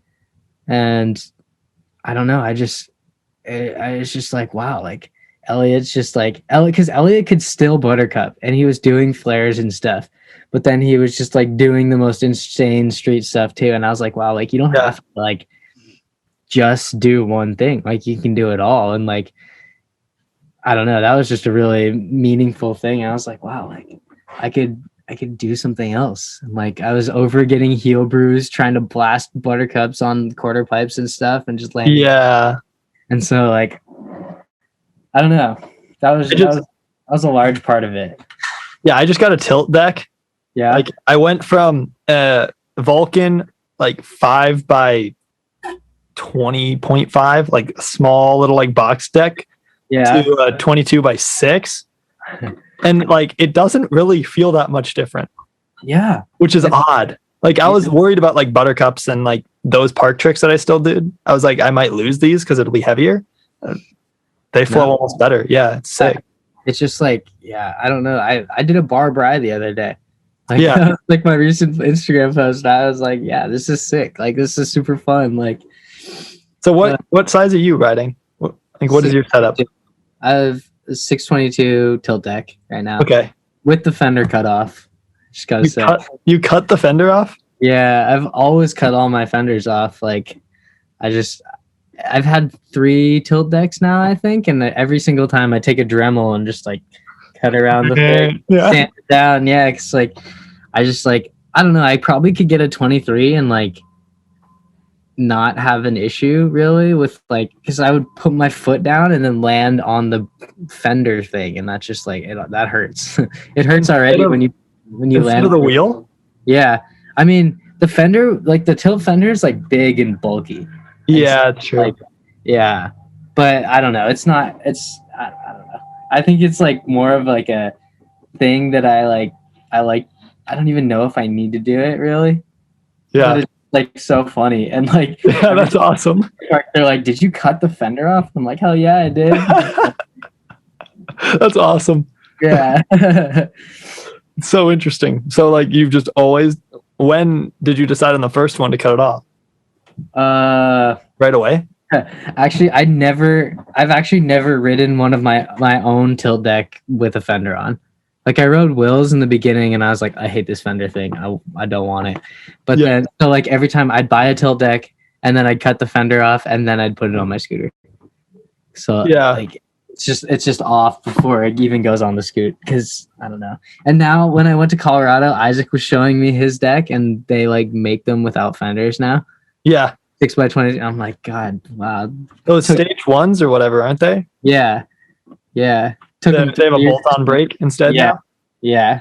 and I don't know. I was just like, wow, like Elliot's just like because Elliot could still buttercup, and he was doing flares and stuff, but then he was just like doing the most insane street stuff too. And I was like, wow, like you don't have to like just do one thing, like you can do it all. And like I don't know, that was just a really meaningful thing. And I was like, wow, like I could do something else. And like I was over getting heel brews trying to blast buttercups on quarter pipes and stuff, and just landing. And so like I don't know, that was a large part of it. I just got a tilt deck. Like I went from Vulcan like 5 by 20.5, like a small little like box deck, to a 22 by 6, and like it doesn't really feel that much different, which is odd. Like I was worried about like buttercups and like those park tricks that I still did. I was like, I might lose these because it'll be heavy. They flow almost better. It's sick. It's just like, I don't know, I did a bar bri the other day, like like my recent Instagram post. I was like, this is sick, like this is super fun. Like, so what size are you riding? What is your setup? I have a 622 tilt deck right now. Okay. With the fender cut off. Just gotta say. You cut the fender off? Yeah, I've always cut all my fenders off. Like, I've had 3 tilt decks now, I think, and every single time I take a Dremel and just like cut around the thing, sand it down. Yeah, because like I just like, I don't know, I probably could get a 23 and like not have an issue really with like, because I would put my foot down and then land on the fender thing, and that's just like that hurts. It hurts already when you Instead land of the on it. wheel? Yeah, I mean the fender, like the tilt fender, is like big and bulky. Yeah, it's true. Like, yeah, but I don't know. It's not. I don't know. I think it's like more of like a thing that I like. I don't even know if I need to do it really. Yeah. But it's like so funny, and like Yeah, that's awesome. they're like, "Did you cut the fender off?" I'm like, "Hell yeah, I did." That's awesome. Yeah. It's so interesting. So like you've just always, when did you decide on the first one to cut it off? Right away? Actually, I've actually never ridden one of my own tilt deck with a fender on. Like I rode Will's in the beginning, and I was like, I hate this fender thing. I don't want it. But Yeah. then, so like every time I'd buy a tilt deck, and then I'd cut the fender off, and then I'd put it on my scooter. So Yeah. like it's just off before it even goes on the scoot, because I don't know. And now when I went to Colorado, Isaac was showing me his deck, and they like make them without fenders now. Yeah. 6x20. I'm like, God, wow. Those stage ones or whatever, aren't they? Yeah. Yeah. They have a bolt-on brake instead Yeah. now, Yeah.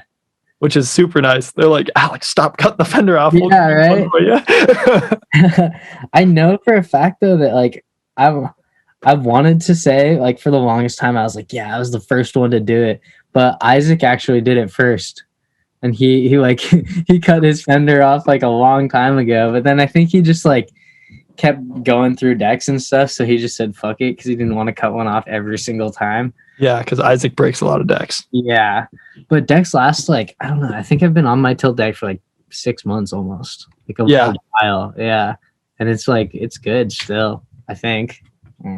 which is super nice. They're like, Alex, stop cutting the fender off. We'll Yeah, do one for you. I know for a fact though that like I wanted to say, like, for the longest time I was like, yeah, I was the first one to do it, but Isaac actually did it first, and he like he cut his fender off like a long time ago, but then I think he just like kept going through decks and stuff, so he just said fuck it because he didn't want to cut one off every single time. Yeah, because Isaac breaks a lot of decks. Yeah, but decks last like, I don't know, I think I've been on my tilt deck for like 6 months almost, like a while. Yeah, and it's like it's good still, I think. I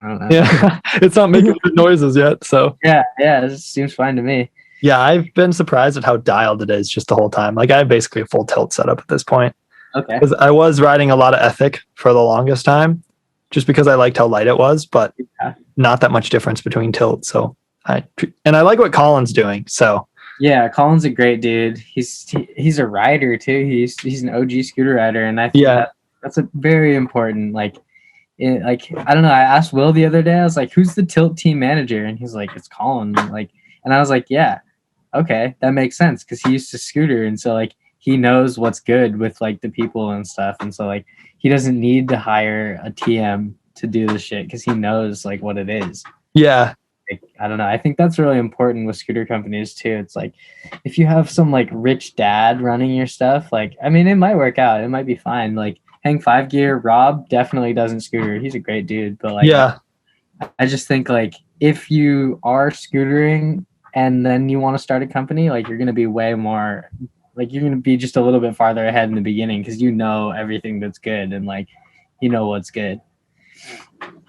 don't know. Yeah, it's not making good noises yet. So yeah, it seems fine to me. Yeah, I've been surprised at how dialed it is just the whole time. Like I have basically a full tilt setup at this point. Okay. Because I was riding a lot of Ethic for the longest time, just because I liked how light it was, but not that much difference between tilt. So I like what Colin's doing. So yeah, Colin's a great dude. He's a rider too. He's an OG scooter rider, and I think that's a very important like I don't know. I asked Will the other day. I was like, "Who's the tilt team manager?" And he's like, "It's Colin." Like, and I was like, "Yeah, okay, that makes sense," because he used to scooter, and so like he knows what's good with like the people and stuff, and so like he doesn't need to hire a TM to do the shit because he knows like what it is. Yeah. Like, I don't know. I think that's really important with scooter companies too. It's like if you have some like rich dad running your stuff, like I mean, it might work out. It might be fine. Like Hang 5 Gear, Rob definitely doesn't scooter. He's a great dude, but like I just think like if you are scootering and then you want to start a company, like you're gonna be way more, like you're gonna be just a little bit farther ahead in the beginning because you know everything that's good and like you know what's good.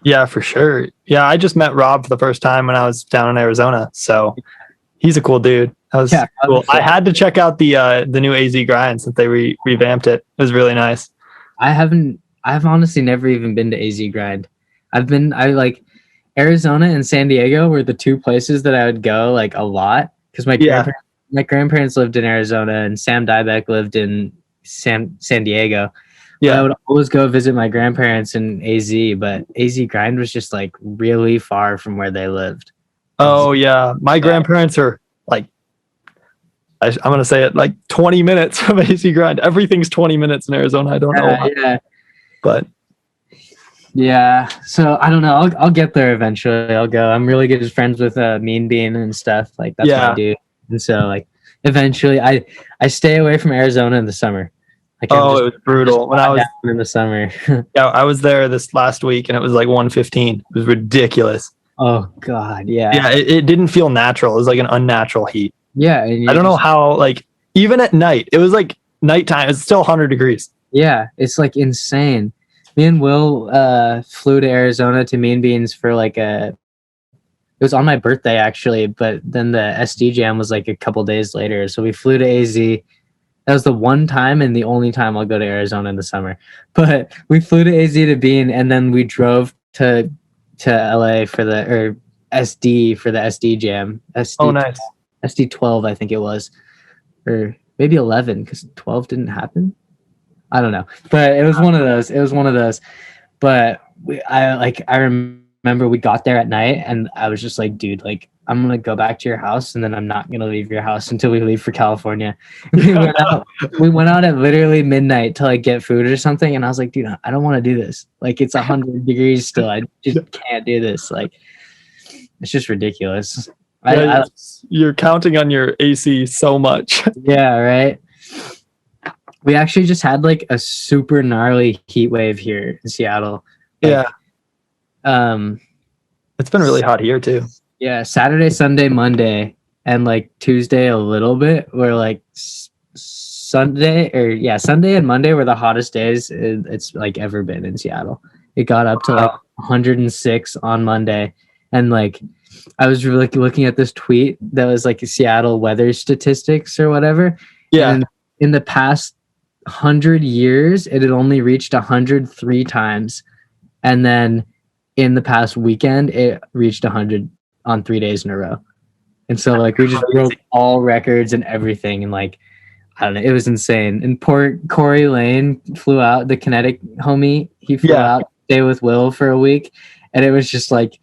Yeah, for sure. Yeah, I just met Rob for the first time when I was down in Arizona, so he's a cool dude. That was cool. I had to check out the new AZ grind since they revamped it. It was really nice. I've honestly never even been to AZ grind. I like Arizona and San Diego were the two places that I would go like a lot because my grandparents lived in Arizona and Sam Dybeck lived in San Diego. Yeah, I would always go visit my grandparents in AZ, but AZ grind was just like really far from where they lived. Oh yeah, my grandparents are like, I'm gonna say it, like 20 minutes from AZ grind. Everything's 20 minutes in Arizona. I don't know why. Yeah, but yeah. So I don't know. I'll get there eventually. I'll go. I'm really good friends with Mean Bean and stuff. Like that's what I do. And so like eventually, I stay away from Arizona in the summer. Like, it was brutal when I was in the summer. Yeah, I was there this last week and it was like 115. It was ridiculous. Oh God, yeah. Yeah, it didn't feel natural. It was like an unnatural heat. Yeah, I don't know how. Like even at night, it was like nighttime. It's still 100 degrees. Yeah, it's like insane. Me and Will flew to Arizona to Mean Beans for like it was on my birthday actually, but then the SD Jam was like a couple days later. So we flew to AZ. That was the one time and the only time I'll go to Arizona in the summer. But we flew to AZ to Bean, and then we drove to LA for the SD Jam. Oh, nice. SD 12, I think it was, or maybe 11 because 12 didn't happen. I don't know, but it was one of those. It was one of those. But I remember we got there at night, and I was just like, dude, like I'm gonna go back to your house, and then I'm not gonna leave your house until we leave for California. We went out at literally midnight to like get food or something, and I was like, dude, I don't want to do this. Like it's 100 degrees still. I just can't do this. Like it's just ridiculous. You're counting on your AC so much. Yeah, right. We actually just had like a super gnarly heat wave here in Seattle. Like, it's been really hot here too. Yeah, Saturday, Sunday, Monday, and like Tuesday a little bit. Were like Sunday and Monday were the hottest days it's like ever been in Seattle. It got up to like 106 on Monday, and like I was really looking at this tweet that was like Seattle weather statistics or whatever. Yeah, and in the past 100 years, it had only reached 103 times, and then in the past weekend, it reached 100 on 3 days in a row. And so like we just broke all records and everything, and like I don't know, it was insane. And poor Corey Lane flew out, the kinetic homie. He flew out to stay with Will for a week, and it was just like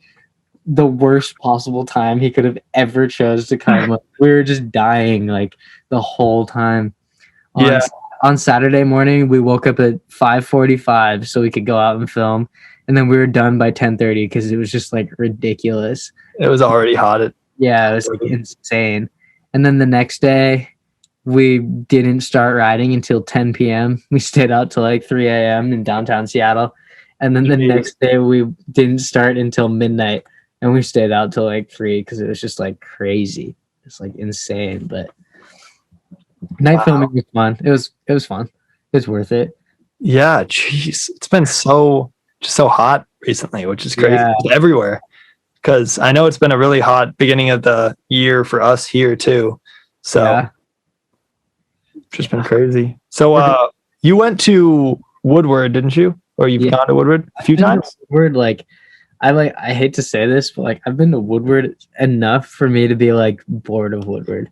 the worst possible time he could have ever chose to come. We were just dying like the whole time. On Saturday morning, we woke up at 5:45 so we could go out and film, and then we were done by 10:30 because it was just like ridiculous. It was already hot. It was like insane. And then the next day, we didn't start riding until 10 p.m. We stayed out till like 3 a.m. in downtown Seattle, and then the next day we didn't start until midnight, and we stayed out till like 3 because it was just like crazy. It's like insane, but. Night filming was fun. It was fun. It was worth it. Yeah, jeez, it's been so hot recently, which is crazy. It's everywhere. Because I know it's been a really hot beginning of the year for us here too. So just been crazy. So you went to Woodward, didn't you? Or you've gone to Woodward a few times? Woodward, I hate to say this, but like I've been to Woodward enough for me to be like bored of Woodward.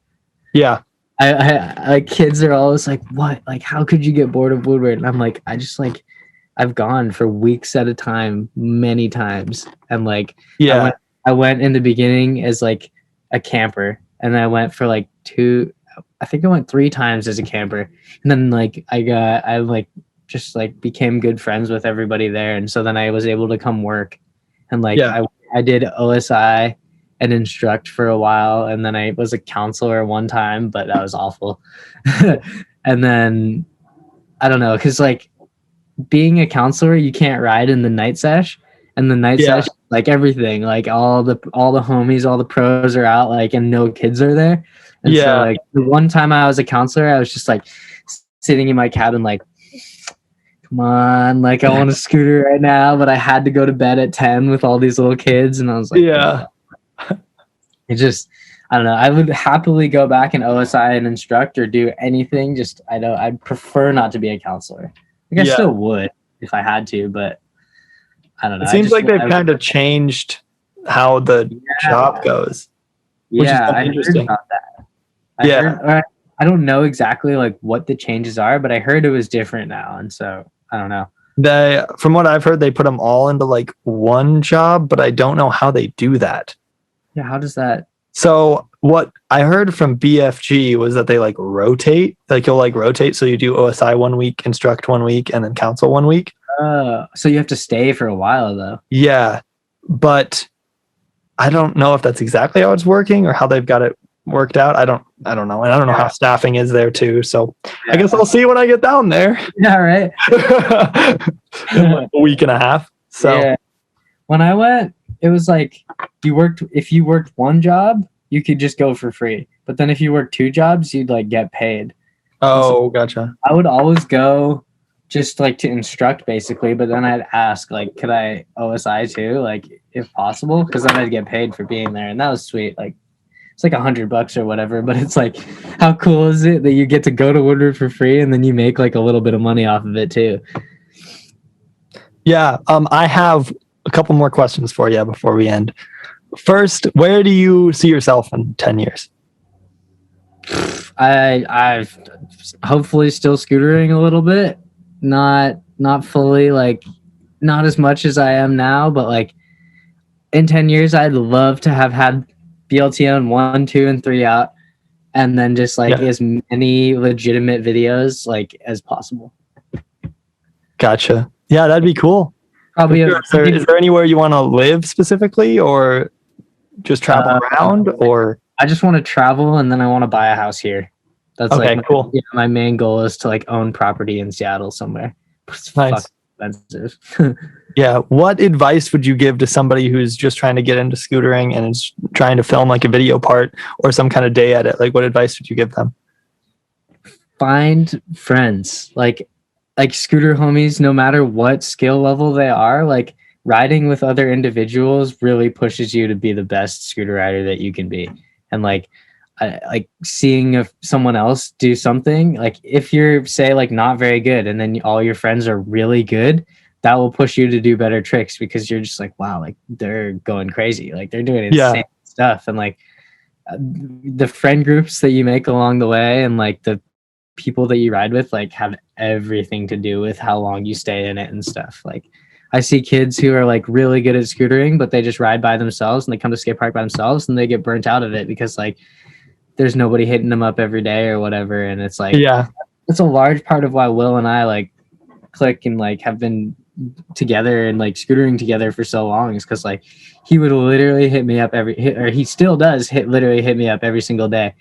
Yeah. I like kids are always like, what? Like, how could you get bored of Woodward? And I'm like, I've gone for weeks at a time, many times. And like, I went in the beginning as like a camper, and I went for like I think I went 3 times as a camper. And then like, I just became good friends with everybody there. And so then I was able to come work, and like, I did OSI and instruct for a while, and then I was a counselor one time, but that was awful. And then I don't know, because like being a counselor, you can't ride in the night sesh, and the night sesh, like everything, like all the homies, all the pros are out, like, and no kids are there. And so like the one time I was a counselor, I was just like sitting in my cabin like, come on, like I want a scooter right now, but I had to go to bed at 10 with all these little kids, and I was like, it just, I don't know. I would happily go back and OSI and instruct or do anything. Just I'd prefer not to be a counselor. Like I still would if I had to, but I don't know. It seems like they've kind of changed how the job goes. Which is I heard about that. I don't know exactly like what the changes are, but I heard it was different now, and so I don't know. From what I've heard, they put them all into like one job, but I don't know how they do that. Yeah, how does that? So what I heard from BFG was that they like rotate. Like you'll like rotate, so you do OSI 1 week, instruct 1 week, and then counsel 1 week. So you have to stay for a while though. Yeah, but I don't know if that's exactly how it's working or how they've got it worked out. I don't know, and I don't know how staffing is there too. So I guess I'll see when I get down there. Yeah, right. In like a week and a half. So when I went, it was like if you worked one job, you could just go for free. But then if you worked 2 jobs, you'd like get paid. Oh, gotcha. I would always go just like to instruct basically, but then I'd ask like, could I OSI too? Like if possible, because then I'd get paid for being there. And that was sweet. Like it's like $100 or whatever, but it's like, how cool is it that you get to go to Woodward for free and then you make like a little bit of money off of it too? Yeah. I have a couple more questions for you before we end. First, where do you see yourself in 10 years? I've hopefully still scootering a little bit. not fully, like not as much as I am now, but like in 10 years I'd love to have had BLTN 1, 2, and 3 out, and then just like Yeah. as many legitimate videos like as possible. Gotcha. Yeah, that'd be cool. Probably Is there anywhere you want to live specifically, or just travel around, or? I just want to travel, and then I want to buy a house here. That's Okay, like cool. my main goal is to like own property in Seattle somewhere. It's Nice. fucking expensive. Yeah. What advice would you give to somebody who's just trying to get into scootering and is trying to film like a video part or some kind of day edit? Like, what advice would you give them? Find friends, like scooter homies, no matter what skill level they are. Like riding with other individuals really pushes you to be the best scooter rider that you can be. And like seeing someone else do something, like if you're say like not very good and then all your friends are really good, that will push you to do better tricks, because you're just like, wow, like they're going crazy, like they're doing insane stuff. And like the friend groups that you make along the way and like the people that you ride with like have everything to do with how long you stay in it and stuff. Like I see kids who are like really good at scootering, but they just ride by themselves and they come to skate park by themselves and they get burnt out of it because like there's nobody hitting them up every day or whatever. And it's like, it's a large part of why Will and I like click and like have been together and like scootering together for so long, is because like he would literally hit me up or he still does literally hit me up every single day.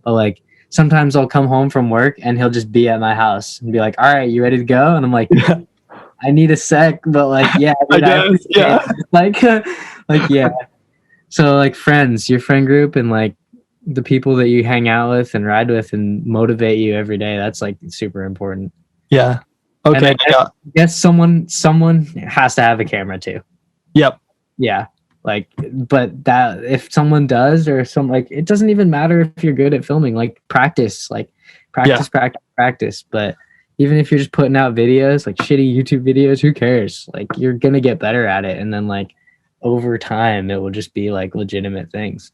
But like sometimes I'll come home from work and he'll just be at my house and be like, all right, you ready to go? And I'm like, I need a sec, but like, yeah, like, yeah. So like friends, your friend group, and like the people that you hang out with and ride with and motivate you every day, that's like super important. Yeah. Okay. I guess someone has to have a camera too. Yep. Yeah. Like, but that if someone does, or some, like, it doesn't even matter if you're good at filming, like practice. But even if you're just putting out videos, like shitty YouTube videos, who cares? Like you're going to get better at it. And then like over time, it will just be like legitimate things.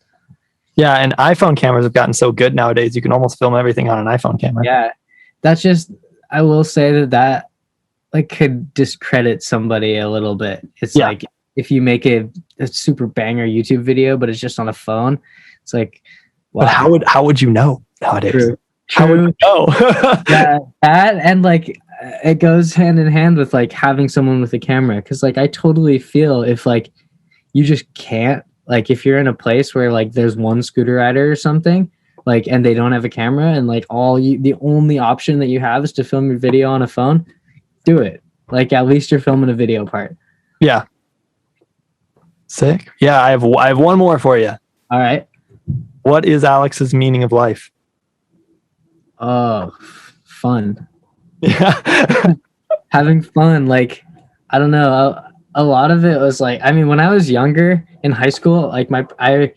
Yeah. And iPhone cameras have gotten so good nowadays. You can almost film everything on an iPhone camera. Yeah. That's just, I will say that like could discredit somebody a little bit. It's like, if you make a super banger YouTube video, but it's just on a phone, it's like, wow. But how would you know nowadays? True. How would you know? Yeah, that and like it goes hand in hand with like having someone with a camera, because like I totally feel if like you just can't, like if you're in a place where like there's one scooter rider or something, like, and they don't have a camera, and like the only option that you have is to film your video on a phone, do it. Like at least you're filming a video part. Yeah. Sick. Yeah, I have one more for you. All right. What is Alex's meaning of life? Oh, fun. Yeah. Having fun. Like, I don't know. A lot of it was like, I mean, when I was younger in high school, like at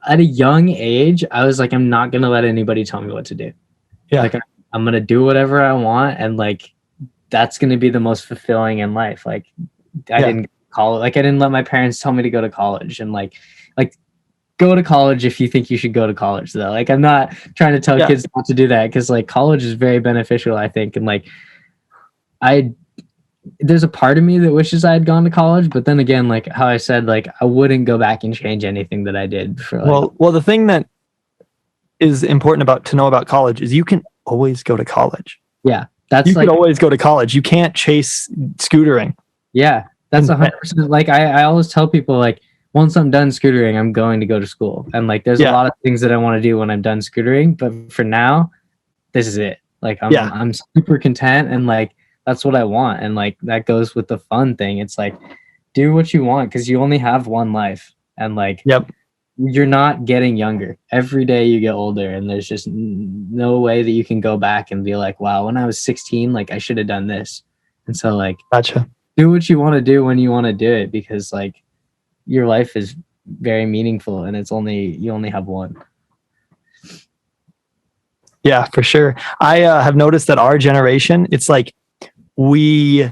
a young age, I was like, I'm not going to let anybody tell me what to do. Yeah. Like I'm going to do whatever I want. And like, that's going to be the most fulfilling in life. Like I didn't let my parents tell me to go to college, and like go to college if you think you should go to college though. Like I'm not trying to tell kids not to do that, because like college is very beneficial, I think. And like there's a part of me that wishes I had gone to college, but then again, like how I said, like I wouldn't go back and change anything that I did for like, well, the thing that is important to know about college is you can always go to college. Yeah. You can always go to college. You can't chase scootering. Yeah. That's 100%. Like I always tell people, like once I'm done scootering, I'm going to go to school. And like there's a lot of things that I want to do when I'm done scootering, but for now, this is it. Like I'm super content, and like that's what I want. And like that goes with the fun thing. It's like do what you want, because you only have one life, and like you're not getting younger. Every day you get older, and there's just no way that you can go back and be like, wow, when I was 16, like I should have done this. And so like Gotcha. Do what you want to do when you want to do it, because like your life is very meaningful, and you only have one. Yeah, for sure. I have noticed that our generation, it's like we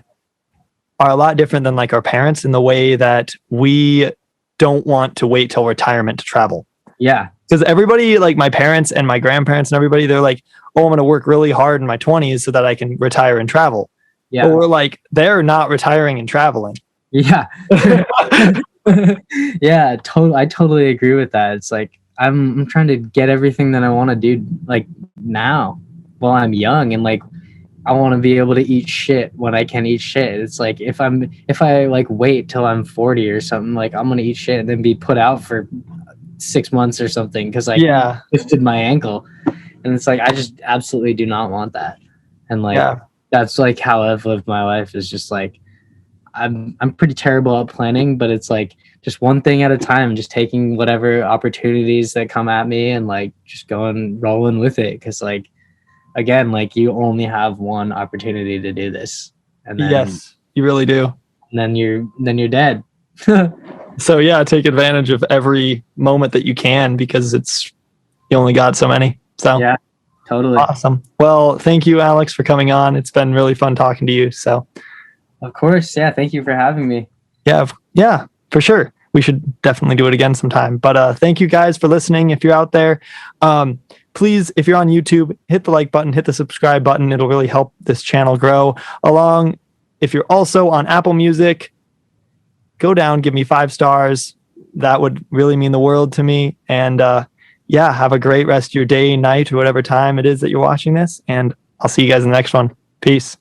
are a lot different than like our parents in the way that we don't want to wait till retirement to travel. Yeah. Because everybody, like my parents and my grandparents and everybody, they're like, oh, I'm going to work really hard in my 20s so that I can retire and travel. Yeah. Or like they're not retiring and traveling. Yeah. Yeah, I totally agree with that. It's like I'm trying to get everything that I want to do like now while I'm young, and like I want to be able to eat shit when I can eat shit. It's like if I like wait till I'm 40 or something, like I'm gonna eat shit and then be put out for 6 months or something because I Yeah. lifted my ankle. And it's like I just absolutely do not want that. And like Yeah. that's like how I've lived my life, is just like I'm pretty terrible at planning, but it's like just one thing at a time, just taking whatever opportunities that come at me and like just rolling with it. Cause like again, like you only have one opportunity to do this. And then Yes, you really do. you're dead. So yeah, take advantage of every moment that you can because you only got so many. So Yeah, totally. awesome. Well, thank you, Alex, for coming on. It's been really fun talking to you. So Of course. Yeah. Thank you for having me. yeah, for sure. We should definitely do it again sometime. But thank you guys for listening. If you're out there, please, if you're on YouTube, hit the like button, hit the subscribe button. It'll really help this channel grow. If you're also on Apple Music, go down, give me 5 stars. That would really mean the world to me. And yeah, have a great rest of your day, night, or whatever time it is that you're watching this. And I'll see you guys in the next one. Peace.